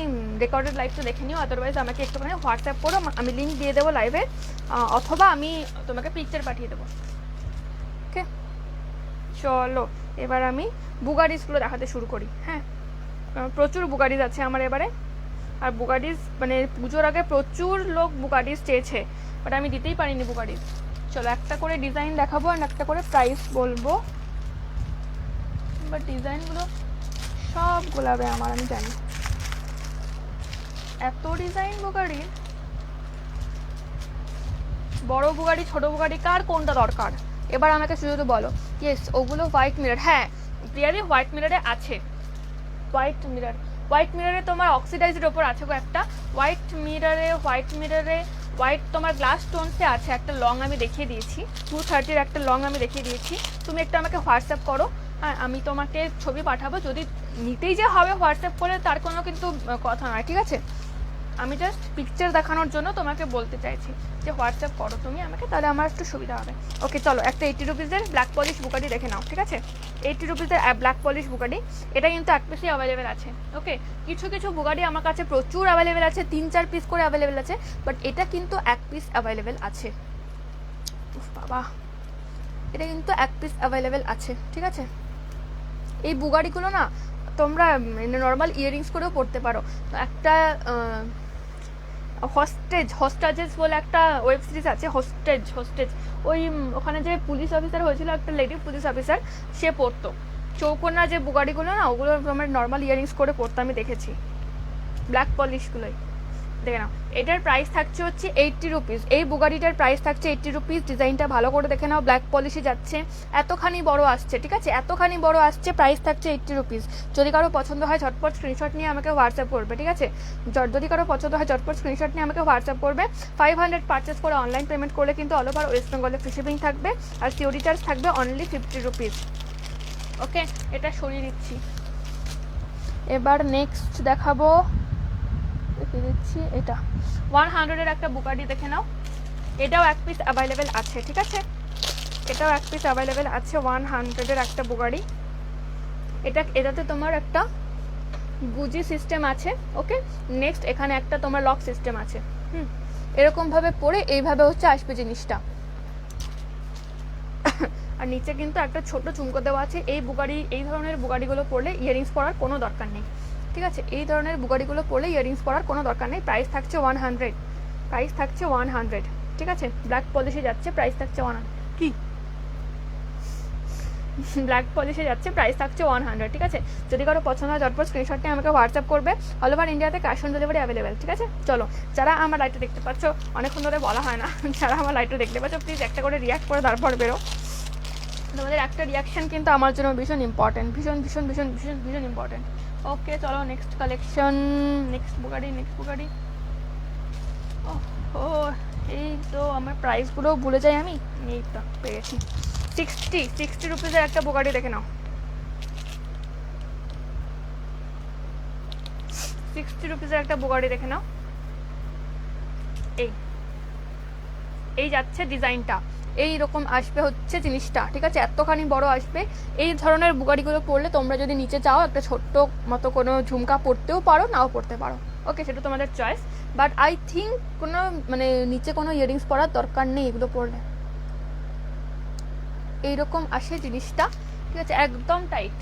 রেকর্ডেড লাইভটা দেখে নিও, আদারওয়াইজ আমাকে একটুখানি হোয়াটসঅ্যাপ করো, আমি লিঙ্ক দিয়ে দেবো লাইভে, অথবা আমি তোমাকে পিকচার পাঠিয়ে দেবো। ওকে, চলো এবার আমি বুগাডিসগুলো দেখাতে শুরু করি। হ্যাঁ, প্রচুর বুগাডিস আছে আমার এবারে, আর বুগাডিস মানে পুজোর আগে প্রচুর লোক বুগাডিস চেয়েছে, বাট আমি দিতেই পারিনি বুগাডিস। চলো একটা করে ডিজাইন দেখাবো আর একটা করে প্রাইস বলবো, বাট ডিজাইনগুলো সব গোলাবে আমার, আমি জানি। এত ডিজাইন বুগাড়ি, বড় বুগাড়ি ছোট বুগাড়ি কার কোনটা দরকার এবার আমাকে শুধু বলো। ইয়েস, ওগুলো হোয়াইট মিরর, হ্যাঁ প্রিয়ারি হোয়াইট মিররে আছে। হোয়াইট মিররে তোমার অক্সিডাইজের ওপর আছে গো একটা হোয়াইট মিররে হোয়াইট তোমার গ্লাস স্টোনসে আছে একটা লং, আমি দেখিয়ে দিয়েছি 230 একটা লং আমি দেখিয়ে দিয়েছি। তুমি একটু আমাকে হোয়াটসঅ্যাপ করো, হ্যাঁ আমি তোমাকে ছবি পাঠাবো। যদি নিতেই যে হবে হোয়াটসঅ্যাপ করে তার কোনো কিন্তু কথা নয়, ঠিক আছে। আমি জাস্ট পিকচার দেখানোর জন্য তোমাকে বলতে চাইছি যে হোয়াটসঅ্যাপ করো তুমি আমাকে, তাহলে আমার একটু সুবিধা হবে। ওকে চলো, একটা 80 রুপিসের ব্ল্যাক পলিশ বুগাটি দেখে নাও, ঠিক আছে? 80 রুপিসের ব্ল্যাক পলিশ বুগাটি, এটা কিন্তু এক পিসই অ্যাভেলেবেল আছে। ওকে, কিছু কিছু বুগাটি আমার কাছে প্রচুর অ্যাভেলেবেল আছে, 3-4 পিস করে অ্যাভেলেবেল আছে, বাট এটা কিন্তু এক পিস অ্যাভেলেবেল আছে। উফ বাবা, এটা কিন্তু এক পিস অ্যাভেলেবেল আছে, ঠিক আছে? এই বুগাড়িগুলো না তোমরা নর্মাল ইয়াররিংস করেও পড়তে পারো। একটা হস্টেজেস বলে একটা ওয়েব সিরিজ আছে, হোস্টেজ ওই ওখানে যে পুলিশ অফিসার হয়েছিল, একটা লেডি পুলিশ অফিসার, সে পড়তো চৌকোনা যে বুগাড়িগুলো না, ওগুলো আমরা নর্মাল ইয়াররিংস করে পড়তে আমি দেখেছি, ব্ল্যাক পলিশগুলোই। দেখে নাও, এটার প্রাইস থাকছে হচ্ছে 80 রুপিস। এই বুগাড়িটার প্রাইস থাকছে 80 রুপিস। ডিজাইনটা ভালো করে দেখে নাও, ব্ল্যাক পলিশে যাচ্ছে, এতখানি বড় আসছে, ঠিক আছে? এতখানি বড় আসছে, প্রাইস থাকছে 80 রুপিস। যদি কারো পছন্দ হয় ঝটপট স্ক্রিনশট নিয়ে আমাকে হোয়াটসঅ্যাপ করবে, ঠিক আছে? যদি কারো পছন্দ হয় ঝটপট স্ক্রিনশট নিয়ে আমাকে হোয়াটসঅ্যাপ করবে। 500 পারচেস করে অনলাইন পেমেন্ট করলে কিন্তু অল ওভার ওয়েস্ট বেঙ্গলে ফ্রি শিপিং থাকবে, আর সিওডি চার্জ থাকবে অনলি 50 রুপিস। ওকে, এটা সরিয়ে দিচ্ছি। এবার নেক্সট দেখাবো, দেখে দিচ্ছি, এটা 100-এর একটা বুগাড়ি দেখে নাও, এটাও এক পিস অ্যাভেলেবেল আছে, ঠিক আছে? এটাও এক পিস অ্যাভেলেবেল আছে, 100-এর একটা বুগাড়ি। এটাতে তোমার একটা গুজি সিস্টেম আছে। ওকে, নেক্সট এখানে একটা তোমার লক সিস্টেম আছে। এরকমভাবে পরে এইভাবে হচ্ছে আসবে জিনিসটা, আর নিচে কিন্তু একটা ছোট চুমকো দেওয়া আছে। এই ধরনের বুগাড়িগুলো পরলে ইয়াররিংস পরার কোনো দরকার নেই, ঠিক আছে? এই ধরনের বুগাড়িগুলো পরলে ইয়াররিংস পরার কোনো দরকার নেই। প্রাইস থাকছে 100, প্রাইস থাকছে 100, ঠিক আছে? ব্ল্যাক পলিশে যাচ্ছে, প্রাইস থাকছে 100, কি ব্ল্যাক পলিশে যাচ্ছে, প্রাইস থাকছে 100, ঠিক আছে? যদি কারো পছন্দ হয় ঝটপট স্ক্রিনশট নিয়ে আমাকে হোয়াটসঅ্যাপ করবে। অল ওভার ইন্ডিয়াতে ক্যাশ অন ডেলিভারি অ্যাভেলেবেল, ঠিক আছে? চলো, যারা আমার লাইটটা দেখতে পাচ্ছ, অনেকক্ষণ ধরে বলা হয় না, যারা আমার লাইটটা দেখতে পাচ্ছ প্লিজ একটা করে রিয়াক্ট করে তারপর বেরো। তোমাদের একটা রিয়াকশন কিন্তু আমার জন্য ভীষণ ইম্পর্টেন্ট, ভীষণ ভীষণ ভীষণ ভীষণ ভীষণ ইম্পর্টেন্ট। ওকে চলো, নেক্সট কালেকশন, নেক্সট বুগাড়ি। ও এই তো আমার প্রাইসগুলোও ভুলে যাই আমি। এই তো পেয়েছি, 60 রুপিসের একটা বুগাড়ি দেখে নাও, 60 রুপিসের একটা বুগাড়ি দেখে নাও। এই যাচ্ছে ডিজাইনটা, এই রকম আসবে হচ্ছে জিনিসটা, ঠিক আছে? এতখানি বড় আসবে। এই ধরনের বুগাড়িগুলো পরলে তোমরা যদি নিচে চাও একটা ছোট্ট মতো কোনো ঝুমকা পরতেও পারো, নাও পরতে পারো। ওকে, সেটা তোমাদের চয়েস, বাট আই থিঙ্ক কোনো মানে নিচে কোনো ইয়াররিংস পরার দরকার নেই এগুলো পরলে। এইরকম আসে জিনিসটা, ঠিক আছে? একদম টাইট,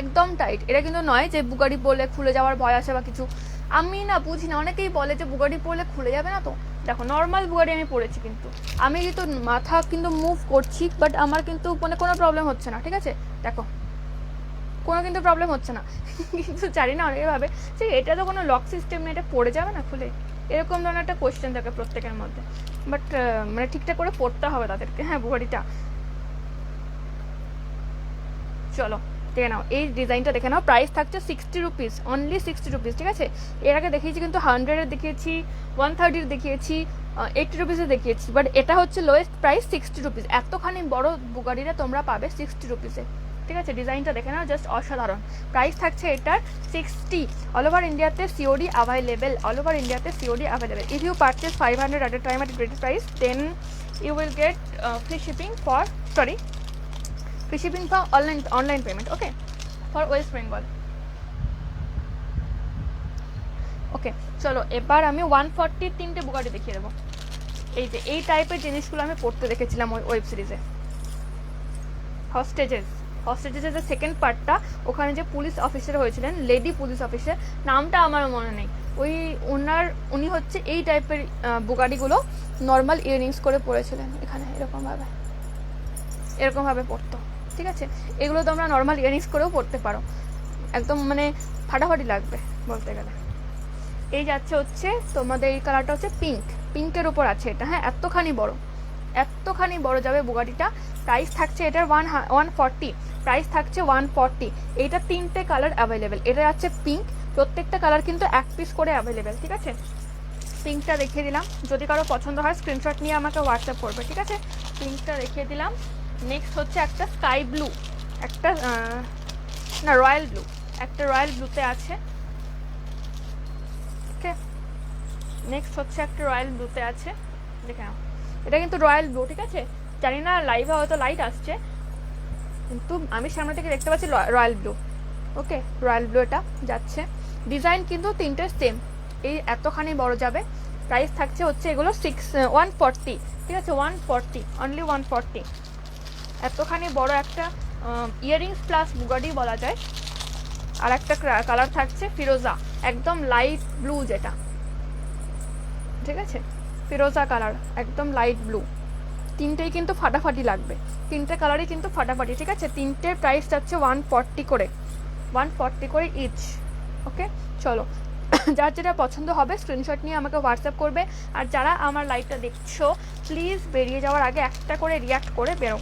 একদম টাইট। এটা কিন্তু নয় যে বুগাড়ি পরলে খুলে যাওয়ার ভয় আছে বা কিছু। আমি না বুঝি না, অনেকেই বলে যে বুগাড়ি পরলে খুলে যাবে না। তো দেখো, নর্মাল বুগাড়ি আমি পরেছি, কিন্তু আমি কিন্তু মাথা কিন্তু মুভ করছি, বাট আমার কিন্তু মানে কোনো প্রবলেম হচ্ছে না, ঠিক আছে? দেখো, কোনো কিন্তু প্রবলেম হচ্ছে না। কিন্তু জানি না, অনেকে ভাবে যে এটা তো কোনো লক সিস্টেম নেই, এটা পড়ে যাবে না খুলে, এরকম ধরনের একটা কোয়েশ্চেন থাকে প্রত্যেকের মধ্যে। বাট মানে ঠিকঠাক করে পড়তে হবে তাদেরকে। হ্যাঁ, বুগাড়িটা চলো দেখে নাও, এই ডিজাইনটা দেখে নাও। প্রাইস থাকছে 60 রুপিস, অনলি 60 রুপিস, ঠিক আছে? এর আগে দেখিয়েছি কিন্তু 100-এর দেখিয়েছি, 130-এর দেখিয়েছি, 80 রুপিসে দেখিয়েছি, বাট এটা হচ্ছে লোয়েস্ট প্রাইস 60 রুপিস। এতখানি বড় বুগাড়িটা তোমরা পাবে 60 রুপিসে, ঠিক আছে? ডিজাইনটা দেখে নাও, জাস্ট অসাধারণ। প্রাইস থাকছে এটার 60। অল ওভার ইন্ডিয়াতে সিওডি অ্যাভেলেবেল, অল ওভার ইন্ডিয়াতে COD available. If you purchase 500 at a time at a great price, then you will get free shipping for online payment, okay, for West Bengal. ওকে চলো, এবার আমি 140 তিনটে বুগাড়ি দেখিয়ে দেবো। এই যে এই টাইপের জিনিসগুলো আমি পড়তে দেখেছিলাম ওই ওয়েব সিরিজে, হস্টেজেসের যে সেকেন্ড পার্টটা, ওখানে যে পুলিশ অফিসার হয়েছিলেন, লেডি পুলিশ অফিসার, নামটা আমার মনে নেই, উনি হচ্ছে এই টাইপের বুগাড়িগুলো নর্মাল ইয়াররিংস করে পরেছিলেন। এখানে এরকমভাবে পড়তো, ঠিক আছে? এগুলো তোমরা নর্মাল ইয়াররিংস করেও পড়তে পারো, একদম মানে ফাটাফাটি লাগবে বলতে গেলে। এই যাচ্ছে হচ্ছে তোমাদের, এই কালারটা হচ্ছে পিঙ্কের উপর আছে এটা। হ্যাঁ, এতখানি বড় যাবে বুগাড়িটা। প্রাইস থাকছে এটার 140, প্রাইস থাকছে 140। এইটা 3টে কালার অ্যাভেলেবেল। এটা যাচ্ছে পিঙ্ক, প্রত্যেকটা কালার কিন্তু এক পিস করে অ্যাভেলেবেল, ঠিক আছে? পিঙ্কটা দেখিয়ে দিলাম, যদি কারো পছন্দ হয় স্ক্রিনশট নিয়ে আমাকে হোয়াটসঅ্যাপ করবে, ঠিক আছে? পিঙ্কটা দেখিয়ে দিলাম। নেক্সট হচ্ছে একটা স্কাই ব্লু, একটা না রয়্যাল ব্লু, একটা রয়্যাল ব্লুতে আছে। ওকে, নেক্সট হচ্ছে একটা রয়্যাল ব্লুতে আছে, দেখে নাও। এটা কিন্তু রয়্যাল ব্লু, ঠিক আছে। জানি না লাইভে হয়তো লাইট আসছে, কিন্তু আমি সামনে থেকে দেখতে পাচ্ছি রয়্যাল ব্লু। ওকে, রয়্যাল ব্লু এটা যাচ্ছে। ডিজাইন কিন্তু তিনটে সেম, এই এতখানি বড় যাবে। প্রাইস থাকছে হচ্ছে এগুলো 140, ঠিক আছে, 140, অনলি 140। এতখানি বড় একটা ইয়াররিংস প্লাস বুগাডি বলা যায়। আর একটা কালার থাকছে ফিরোজা, একদম লাইট ব্লু যেটা, ঠিক আছে, ফিরোজা কালার, একদম লাইট ব্লু। তিনটেই কিন্তু ফাটাফাটি লাগবে, তিনটে কালারই কিন্তু ফাটাফাটি, ঠিক আছে। তিনটের প্রাইস যাচ্ছে 140 করে, 140 করে ইচ। ওকে, চলো যার যেটা পছন্দ হবে স্ক্রিনশট নিয়ে আমাকে হোয়াটসঅ্যাপ করবে। আর যারা আমার লাইভটা দেখছো প্লিজ বেরিয়ে যাওয়ার আগে একটা করে রিয়াক্ট করে বেরো।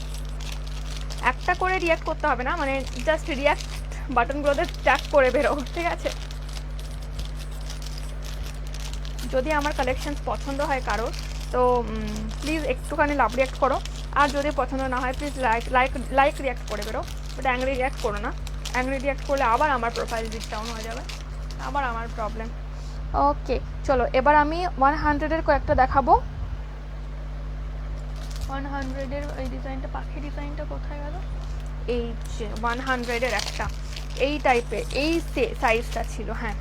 একটা করে রিয়াক্ট করতে হবে না, মানে জাস্ট রিয়াক্ট বাটনগুলোতে ট্যাপ করে বেরো, ঠিক আছে। যদি আমার কালেকশনস পছন্দ হয় কারোর, তো প্লিজ একটুখানি লাভ রিয়াক্ট করো। আর যদি পছন্দ না হয় প্লিজ লাইক রিয়াক্ট করে বেরো, বাট অ্যাংরি রিয়াক্ট করো না। অ্যাংরি রিয়াক্ট করলে আবার আমার প্রোফাইল ডাউন হয়ে যাবে, আবার আমার প্রবলেম। ওকে, চলো এবার আমি 100-এর কয়েকটা দেখাবো। 100-এর এই ডিজাইনটা, পাখি ডিজাইনটা কোথায় গেল? এই যে 100-এর একটা এই টাইপের, এই সাইজটা ছিল, হ্যাঁ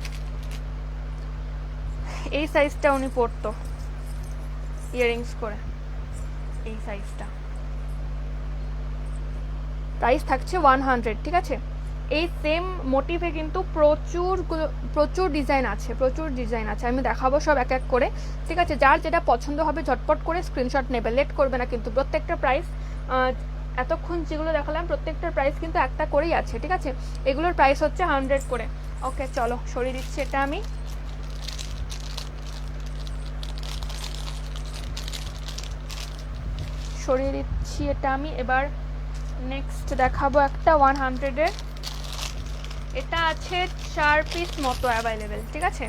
এই সাইজটা উনি পরতো ইয়াররিংস করে, এই সাইজটা। প্রাইস থাকছে 100, ঠিক আছে। এই সেম মোটিভে কিন্তু প্রচুর ডিজাইন আছে, আমি দেখাবো সব এক এক করে, ঠিক আছে। যার যেটা পছন্দ হবে ঝটপট করে স্ক্রিনশট নেবে, লেট করবে না কিন্তু। প্রত্যেকটা প্রাইস এতক্ষণ যেগুলো দেখালাম প্রত্যেকটার প্রাইস কিন্তু একটা করেই আছে, ঠিক আছে। এগুলোর প্রাইস হচ্ছে 100 করে। ওকে, চলো সরিয়ে দিচ্ছি এটা আমি। সরিয়ে দিচ্ছি এটা আমি। এবার নেক্সট দেখাবো একটা 100-এর। এটা আছে 4 পিস মতো অ্যাভেলেবেল, ঠিক আছে।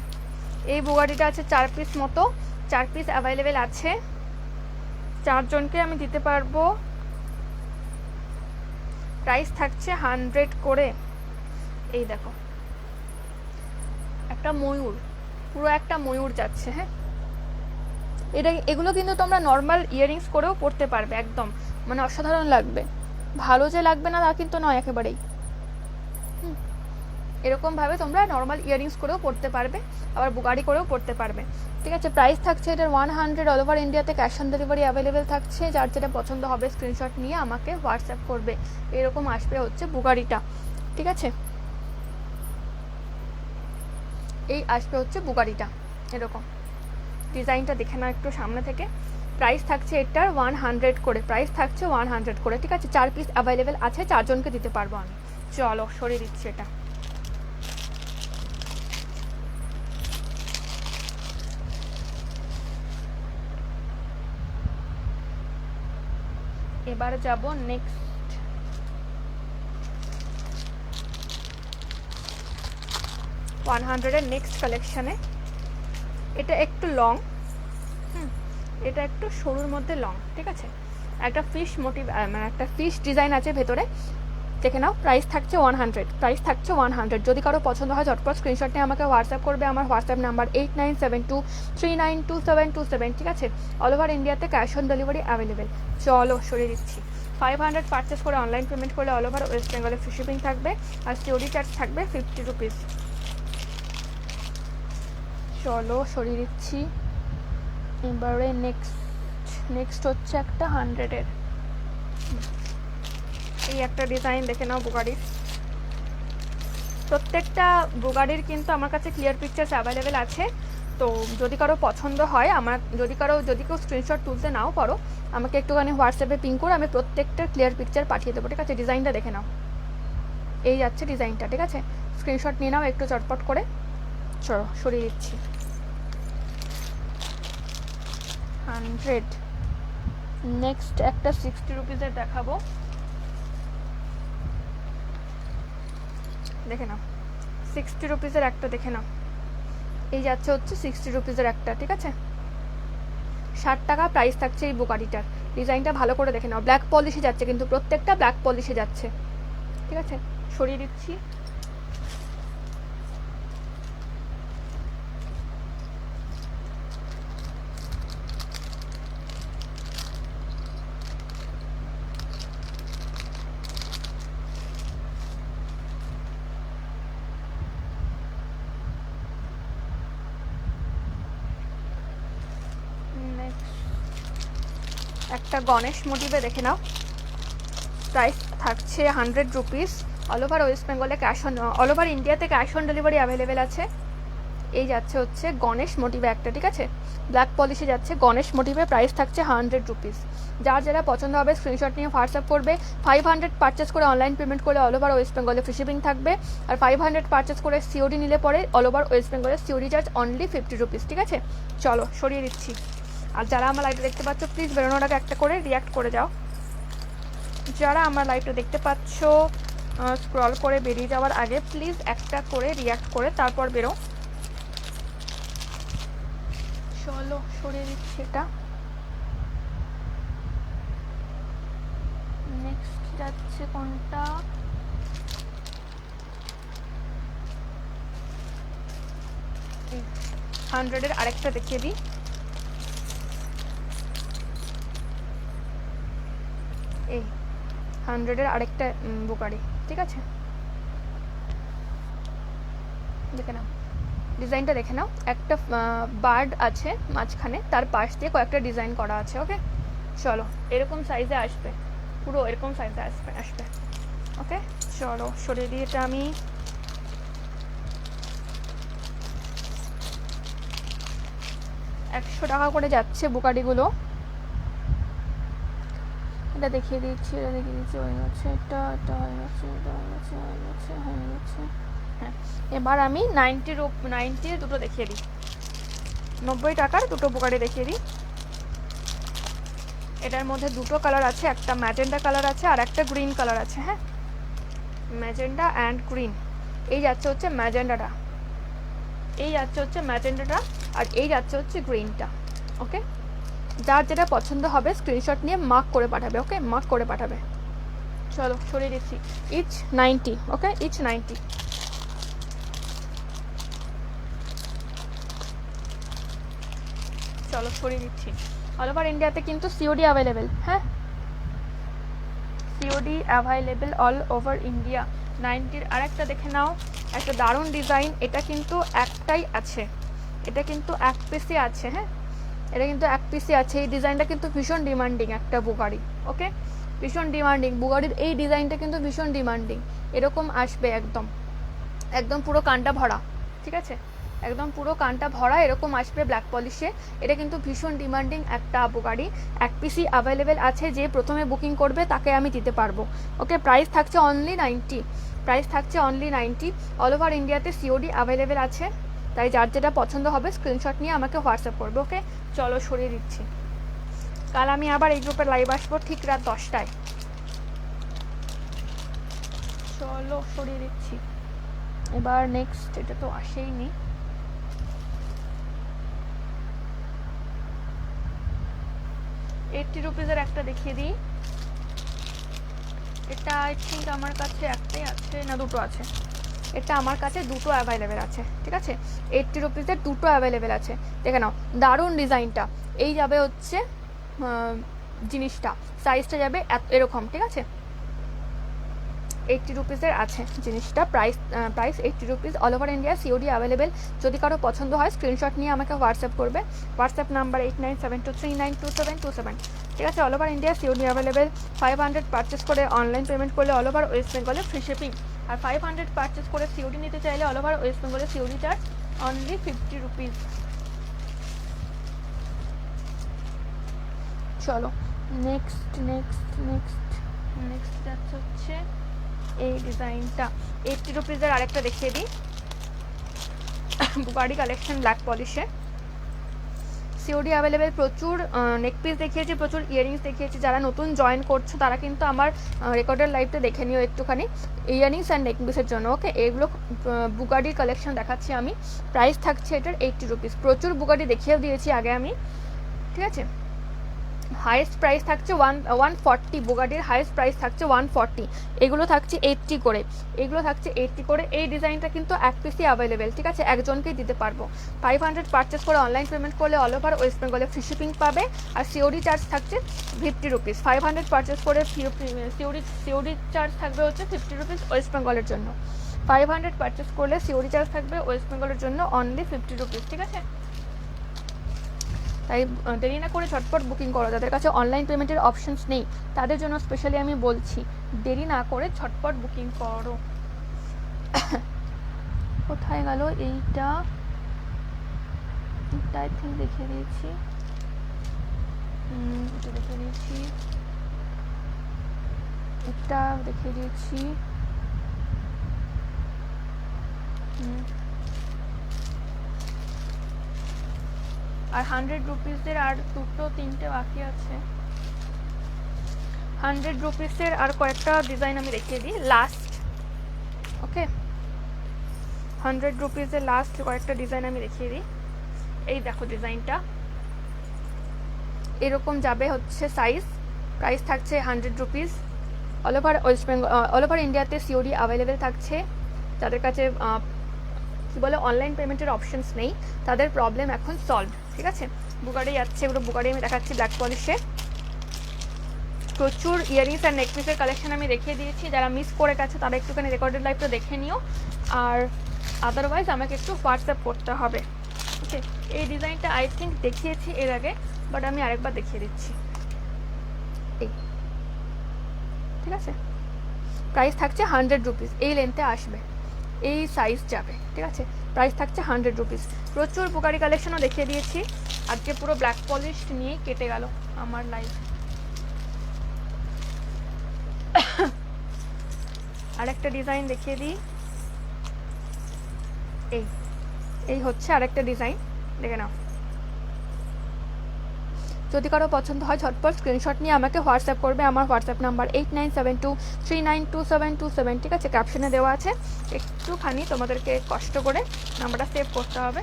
এই বুগাটিটা আছে 4 পিস মতো, 4 পিস অ্যাভেলেবেল আছে। 4 জনকে আমি দিতে পারবো। প্রাইস থাকছে 100 করে। এই দেখো একটা ময়ূর, পুরো একটা ময়ূর যাচ্ছে, হ্যাঁ। এগুলো কিন্তু তোমরা নর্মাল ইয়াররিংস করেও পরতে পারবে, একদম মানে অসাধারণ লাগবে। ভালো যে লাগবে না তা কিন্তু নয় একেবারেই। এরকমভাবে তোমরা নর্মাল ইয়াররিংস করেও পরতে পারবে, আবার বুগাড়ি করেও পরতে পারবে, ঠিক আছে। প্রাইস থাকছে এটার 100, অল ওভার ইন্ডিয়াতে ক্যাশ অন ডেলিভারি অ্যাভেলেবেল থাকছে। যার যেটা পছন্দ হবে স্ক্রিনশট নিয়ে আমাকে হোয়াটসঅ্যাপ করবে। এরকম আসবে হচ্ছে বুগাড়িটা, ঠিক আছে। এই আসবে হচ্ছে বুগাড়িটা, এরকম ডিজাইনটা দেখে নাও একটু সামনে থেকে। প্রাইস থাকছে এটার 100 করে, প্রাইস থাকছে 100 করে, ঠিক আছে। 4 পিস অ্যাভেলেবেল আছে, 4 জনকে দিতে পারবো আমি। চলো সরিয়ে দিচ্ছি এটা। এবার যাব নেক্সট 100-এর নেক্সট কালেকশানে। এটা একটু লং, এটা একটু সরুর মধ্যে লং, ঠিক আছে। একটা ফিশ মোটিভ, মানে একটা ফিশ ডিজাইন আছে ভেতরে, দেখে নাও। প্রাইস থাকছে 100, প্রাইস থাকছে 100। যদি কারো পছন্দ হয় ঝটপট স্ক্রিনশট নিয়ে আমাকে হোয়াটসঅ্যাপ করবে। আমার হোয়াটসঅ্যাপ নাম্বার 8972392727, ঠিক আছে। অল ওভার ইন্ডিয়াতে ক্যাশ অন ডেলিভারি অ্যাভেলেবেল। চলো সরিয়ে দিচ্ছি। 500 পারচেস করে অনলাইন পেমেন্ট করলে অল ওভার ওয়েস্ট বেঙ্গলে ফ্রি শিপিং থাকবে, আর সিওডি চার্জ থাকবে 50 রুপিস। চলো সরিয়ে দিচ্ছি। এবারে নেক্সট হচ্ছে একটা 100-এর। এই একটা ডিজাইন দেখে নাও বুগাড়ির। প্রত্যেকটা বুগাড়ির কিন্তু আমার কাছে ক্লিয়ার পিকচার্স অ্যাভেলেবেল আছে। তো যদি কারো পছন্দ হয়, যদি কেউ স্ক্রিনশট তুলতে নাও পারো, আমাকে একটুখানি হোয়াটসঅ্যাপে পিং করে আমি প্রত্যেকটা ক্লিয়ার পিকচার পাঠিয়ে দেবো, ঠিক আছে। ডিজাইনটা দেখে নাও, এই যাচ্ছে ডিজাইনটা, ঠিক আছে। স্ক্রিনশট নিয়ে নাও একটু চটপট করে। চলো সরিয়ে দিচ্ছি। 100। নেক্সট একটা 60 রুপিসের দেখাবো, দেখে নাও। 60 রুপিসের একটা দেখে নাও, এই যাচ্ছে হচ্ছে 60 রুপিসের একটা, ঠিক আছে। 60 টাকা প্রাইস থাকছে এই বুগাড়িটার। ডিজাইনটা ভালো করে দেখে নাও, ব্ল্যাক পলিশে যাচ্ছে কিন্তু প্রত্যেকটা ব্ল্যাক পলিশে যাচ্ছে, ঠিক আছে। সরিয়ে দিচ্ছি। একটা গণেশ মোটিভে দেখে নাও, প্রাইস থাকছে 100 রুপিস। অল ওভার ওয়েস্ট বেঙ্গলে অল ওভার ইন্ডিয়াতে ক্যাশ অন ডেলিভারি অ্যাভেলেবেল আছে। এই যাচ্ছে হচ্ছে গণেশ মোটিভে একটা, ঠিক আছে, ব্ল্যাক পলিশে যাচ্ছে গণেশ মোটিভে, প্রাইস থাকছে 100 রুপিস। যার যেটা পছন্দ হবে স্ক্রিনশট নিয়ে হোয়াটসঅ্যাপ করবে। 500 পারচেস করে অনলাইন পেমেন্ট করলে অল ওভার ওয়েস্ট বেঙ্গলে ফ্রি শিপিং থাকবে। আর 500 পারচেস করে সিওডি নিলে পরে অল ওভার ওয়েস্ট বেঙ্গলের সিওডি চার্জ অনলি 50 রুপিস, ঠিক আছে। চলো সরিয়ে দিচ্ছি। আর যারা আমার লাইভটা দেখতে পাচ্ছ প্লিজ বেরোনোর আগে একটা করে রিয়াক্ট করে যাও। যারা আমার লাইভটা দেখতে পাচ্ছ স্ক্রল করে বেরিয়ে যাওয়ার আগে প্লিজ একটা করে রিয়াক্ট করে তারপর বেরো। চলো সরিয়ে দিচ্ছি এটা। নেক্সট যাচ্ছে কোনটা, 100-এর আরেকটা দেখিয়ে দিই। এই 100-এর আরেকটা বুকারি, ঠিক আছে, দেখে নাও ডিজাইনটা, দেখে নাও একটা বার্ড আছে মাঝখানে, তার পাশ দিয়ে কয়েকটা ডিজাইন করা আছে। ওকে চলো, এরকম সাইজে আসবে, পুরো এরকম সাইজে আসবে। ওকে চলো সরিয়ে দিয়ে এটা আমি 100 টাকা করে যাচ্ছে বুকারিগুলো। এটা দেখিয়ে দিচ্ছি, হয়ে গেছে, এটা হয়ে গেছে। হ্যাঁ, এবার আমি 90 দুটো দেখিয়ে দিই, 90 টাকার দুটো বুকারি দেখিয়ে দিই। এটার মধ্যে দুটো কালার আছে, একটা ম্যাজেন্ডা কালার আছে আর একটা গ্রিন কালার আছে। হ্যাঁ, ম্যাজেন্ডা অ্যান্ড গ্রিন। এই যাচ্ছে হচ্ছে ম্যাজেন্ডাটা, আর এই যাচ্ছে হচ্ছে গ্রিনটা। ওকে, যার যেটা পছন্দ হবে স্ক্রিনশট নিয়ে মার্ক করে পাঠাবে। ওকে, মার্ক করে পাঠাবে। চলো সরিয়ে দিচ্ছি। ইচ 90। Okay, each 90। চলো সরিয়ে দিচ্ছি। অল ওভার ইন্ডিয়াতে কিন্তু সিওডি অ্যাভেলেবেল। হ্যাঁ, COD available all over India. 90-র আরেকটা দেখে নাও, একটা দারুণ ডিজাইন। এটা কিন্তু একটাই আছে, এটা কিন্তু এক পিসে আছে। হ্যাঁ, এটা কিন্তু এক পিসে আছে। এই ডিজাইনটা কিন্তু ভীষণ ডিমান্ডিং একটা বুগারি। ওকে, ভীষণ ডিমান্ডিং বুগারির এই ডিজাইনটা কিন্তু ভীষণ ডিমান্ডিং। এরকম আসবে একদম পুরো কানটা ভরা, ঠিক আছে, একদম পুরো কানটা ভরা এরকম আসবে ব্ল্যাক পলিশে। এটা কিন্তু ভীষণ ডিমান্ডিং একটা বুগারি। এক পিসই অ্যাভেলেবেল আছে, যে প্রথমে বুকিং করবে তাকে আমি দিতে পারবো। ওকে, প্রাইস থাকছে অনলি 90। অল ওভার ইন্ডিয়াতে সিওডি অ্যাভেলেবেল আছে, তাই যার যেটা পছন্দ হবে স্ক্রিনশট নিয়ে আমাকে হোয়াটসঅ্যাপ করবে। ওকে চলো সরিয়ে দিচ্ছি। কাল আমি আবার এই গ্রুপে লাইভ আসবো ঠিক রাত 10টায়। চলো সরিয়ে দিচ্ছি। এবার নেক্সট, এটা তো আসেইনি। ₹80 একটা দেখিয়ে দিই। এটা আই থিঙ্ক আমার কাছে একটাই আছে, না দুটো আছে। এটা আমার কাছে দুটো অ্যাভেলেবেল আছে, ঠিক আছে, ₹80 দুটো অ্যাভেলেবেল আছে। দেখে নাও দারুণ ডিজাইনটা। এই যাবে হচ্ছে জিনিসটা, সাইজটা যাবে এরকম, ঠিক আছে। ₹80 আছে জিনিসটা, price ₹80। All over India COD available. যদি কারো পছন্দ হয় স্ক্রিনশট নিয়ে আমাকে হোয়াটসঅ্যাপ করবে। হোয়াটসঅ্যাপ নাম্বার 8972392727, ঠিক আছে। All over India COD available. 500 purchase করে অনলাইন পেমেন্ট করলে অল ওভার ওয়েস্ট বেঙ্গলে ফ্রি শিপিং। আর 500 পারচেস করে সিওডি নিতে চাইলে অল ওভার ওয়েস্ট বেঙ্গলে সিওডি চার্জ অনলি ₹50। চলো নেক্সট যাচ্ছে হচ্ছে এই ডিজাইনটা। ₹80 আরেকটা দেখিয়ে দিই, বুগারি কালেকশন ব্ল্যাক পলিশে। COD available. প্রচুর নেক পিস দেখিয়েছি, প্রচুর ইয়ারিংস দেখিয়েছি। যারা নতুন জয়েন করছো তারা কিন্তু আমার রেকর্ডের লাইভটা দেখে নিও একটুখানি, ইয়ারিংস অ্যান্ড নেক পিসের জন্য। ওকে, এগুলো বুগারির কালেকশন দেখাচ্ছি আমি। প্রাইস থাকছে এটার ₹80। প্রচুর বুগারি দেখিয়েও দিয়েছি আগে আমি, ঠিক আছে। হাইয়েস্ট প্রাইস থাকছে 140, বুগাটির হাইয়েস্ট প্রাইস থাকছে 140। এগুলো থাকছে 80 করে, এই ডিজাইনটা কিন্তু এক পিসই অ্যাভেলেবেল, ঠিক আছে, একজনকেই দিতে পারবো। 500 পারচেস করে অনলাইন পেমেন্ট করলে অল ওভার ওয়েস্ট বেঙ্গলে ফ্রি শিপিং পাবে। আর সিওডি চার্জ থাকছে ₹50। 500 পারচেস করে সিওডি চার্জ থাকবে হচ্ছে ₹50 ওয়েস্ট বেঙ্গলের জন্য। 500 পারচেস করলে সিওডি চার্জ থাকবে ওয়েস্ট বেঙ্গলের জন্য অনলি ₹50, ঠিক আছে। তাই দেরি না করে ঝটপট বুকিং করো। যাদের কাছে অনলাইন পেমেন্টের অপশনস নেই তাদের জন্য স্পেশালি আমি বলছি, দেরি না করে ঝটপট বুকিং করো। কোথায় গেল এইটা? আই থিঙ্ক দেখিয়ে দিয়েছি, এটা দেখিয়ে দিয়েছি, এটা দেখিয়ে দিয়েছি। আর 100 রুপিসের আর 2-3টে বাকি আছে। 100 রুপিসের আর কয়েকটা ডিজাইন আমি দেখিয়ে দিই লাস্ট। ওকে, 100 রুপিসের লাস্ট কয়েকটা ডিজাইন আমি দেখিয়ে দিই। এই দেখো ডিজাইনটা এরকম যাবে হচ্ছে সাইজ, প্রাইস থাকছে 100 rupees. All over West Bengal, all over ইন্ডিয়াতে সিওডি অ্যাভেলেবেল থাকছে। যাদের কাছে কী বলে অনলাইন পেমেন্টের অপশনস নেই তাদের প্রবলেম এখন সলভ, ঠিক আছে। বুগাড়ি যাচ্ছে, এগুলো বুগাড়ি আমি দেখাচ্ছি ব্ল্যাক পলিশে। প্রচুর ইয়ারিংস আর নেকপিসের কালেকশন আমি দেখিয়ে দিয়েছি, যারা মিস করে গেছে তারা একটুখানি রেকর্ডেড লাইভটা দেখে নিও। আর আদারওয়াইজ আমাকে একটু হোয়াটসঅ্যাপ করতে হবে। ওকে, এই ডিজাইনটা আই থিঙ্ক দেখিয়েছি এর আগে, বাট আমি আরেকবার দেখিয়ে দিচ্ছি। এই ঠিক আছে, প্রাইস থাকছে 100 রুপিস, এই লেন্থে আসবে, এই সাইজ যাবে, ঠিক আছে। প্রাইস থাকছে 100 রুপিস। প্রচুর বুগারি কালেকশনও দেখিয়ে দিয়েছি, আজকে পুরো ব্ল্যাক পলিশ নিয়েই কেটে গেল আমার লাইফ। আরেকটা ডিজাইন দেখিয়ে দিই, এই হচ্ছে আরেকটা ডিজাইন, দেখে নাও। যদি কারো পছন্দ হয় ঝটপট স্ক্রিনশট নিয়ে আমাকে হোয়াটসঅ্যাপ করবে। আমার হোয়াটসঅ্যাপ নাম্বার 8972392727, ঠিক আছে, ক্যাপশনে দেওয়া আছে। একটুখানি তোমাদেরকে কষ্ট করে নাম্বারটা সেভ করতে হবে।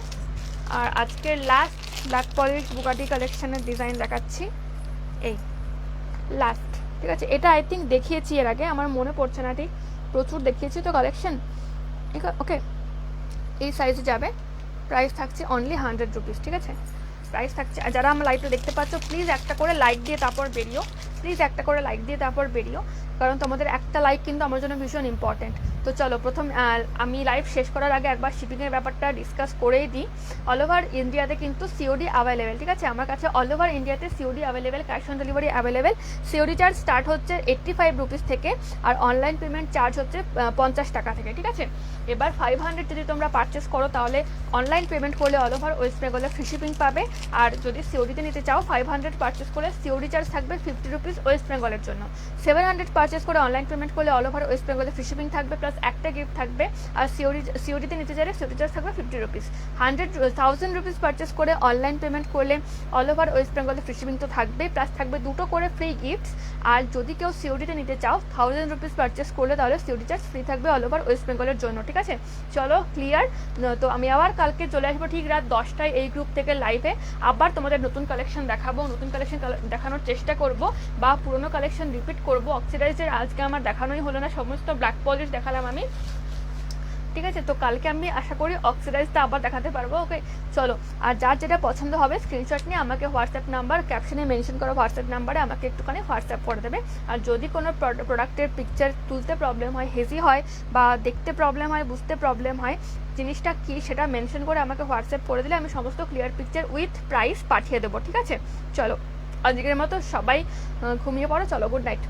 আর আজকের লাস্ট ব্ল্যাক পলিশ বুগাটি কালেকশনের ডিজাইন দেখাচ্ছি, এই লাস্ট, ঠিক আছে। এটা আই থিঙ্ক দেখিয়েছি এর আগে, আমার মনে পড়ছে না ঠিক, প্রচুর দেখিয়েছি তো কালেকশন, ঠিক আছে। ওকে, এই সাইজে যাবে, প্রাইস থাকছে অনলি 100 রুপিস, ঠিক আছে। প্রাইস থাকছে। আর যারা আমার লাইভটা দেখতে পাচ্ছ প্লিজ একটা করে লাইক দিয়ে তারপর বেরিও, প্লিজ একটা করে লাইক দিয়ে তারপর বেরিও, কারণ তোমাদের একটা লাইক কিন্তু আমার জন্য ভীষণ ইম্পর্টেন্ট। তো চলো, প্রথম আমি লাইভ শেষ করার আগে একবার শিপিংয়ের ব্যাপারটা ডিসকাস করেই দিই। অল ওভার ইন্ডিয়াতে কিন্তু সিওডি অ্যাভেলেবেল, ঠিক আছে। আমার কাছে অল ওভার ইন্ডিয়াতে COD available, cash on delivery available. COD charge start হচ্ছে 85 রুপিস থেকে, আর অনলাইন পেমেন্ট চার্জ হচ্ছে 50 টাকা থেকে, ঠিক আছে। এবার 500 যদি তোমরা পারচেস করো তাহলে অনলাইন পেমেন্ট করলে অল ওভার ওয়েস্ট বেঙ্গলে ফ্রি শিপিং পাবে। আর যদি সিওডিতে নিতে চাও 500 পারচেস করলে সিওডি চার্জ থাকবে 50 রুপিস ওয়েস্ট বেঙ্গলের জন্য। 700 পারচেস করে অনলাইন পেমেন্ট করলে অল ওভার ওয়েস্ট বেঙ্গলে ফ্রি শিপিং থাকবে, প্লাস একটা গিফট থাকবে। আর সিওডিতে নিতে চাইলে সিওডি চার্জ থাকবে 50 রুপিস। 1000 রুপিস পারচেস করে অনলাইন পেমেন্ট করলে অল ওভার ওয়েস্ট বেঙ্গলে ফ্রি শিপিং তো থাকবেই, প্লাস থাকবে দুটো করে ফ্রি গিফটস। আর যদি কেউ সিওডিতে নিতে চাও 1000 রুপিস পারচেস করলে তাহলে সিওডি চার্জ ফ্রি থাকবে অল ওভার ওয়েস্ট বেঙ্গলের জন্য, ঠিক আছে। চলো ক্লিয়ার। তো আমি আবার কালকে চলে আসবো ঠিক রাত 10টায় এই গ্রুপ থেকে লাইভে, আবার তোমাদের নতুন কালেকশন দেখাবো, নতুন কালেকশন দেখানোর চেষ্টা করব, বা পুরনো কালেকশন রিপিট করব। অক্সিডাইজের আজকে আমার দেখানোই হলো না, সমস্ত ব্ল্যাক পলিশ দেখালাম আমি, ঠিক আছে। তো কালকে আমি আশা করি অক্সিডাইজটা আবার দেখাতে পারবো। ওকে, চলো। আর যার যেটা পছন্দ হবে স্ক্রিনশট নিয়ে আমাকে হোয়াটসঅ্যাপ নাম্বার ক্যাপশনে মেনশন করো, হোয়াটসঅ্যাপ নাম্বারে আমাকে একটুখানি হোয়াটসঅ্যাপ করে দেবে। আর যদি কোনো প্রোডাক্টের পিকচার তুলতে প্রবলেম হয়, হেজি হয়, বা দেখতে প্রবলেম হয়, বুঝতে প্রবলেম হয়, জিনিসটা কী সেটা মেনশন করে আমাকে হোয়াটসঅ্যাপ করে দিলে আমি সমস্ত ক্লিয়ার পিকচার উইথ প্রাইস পাঠিয়ে দেবো, ঠিক আছে। চলো, আজকের মতো সবাই ঘুমিয়ে পড়ো, চলো, গুড নাইট।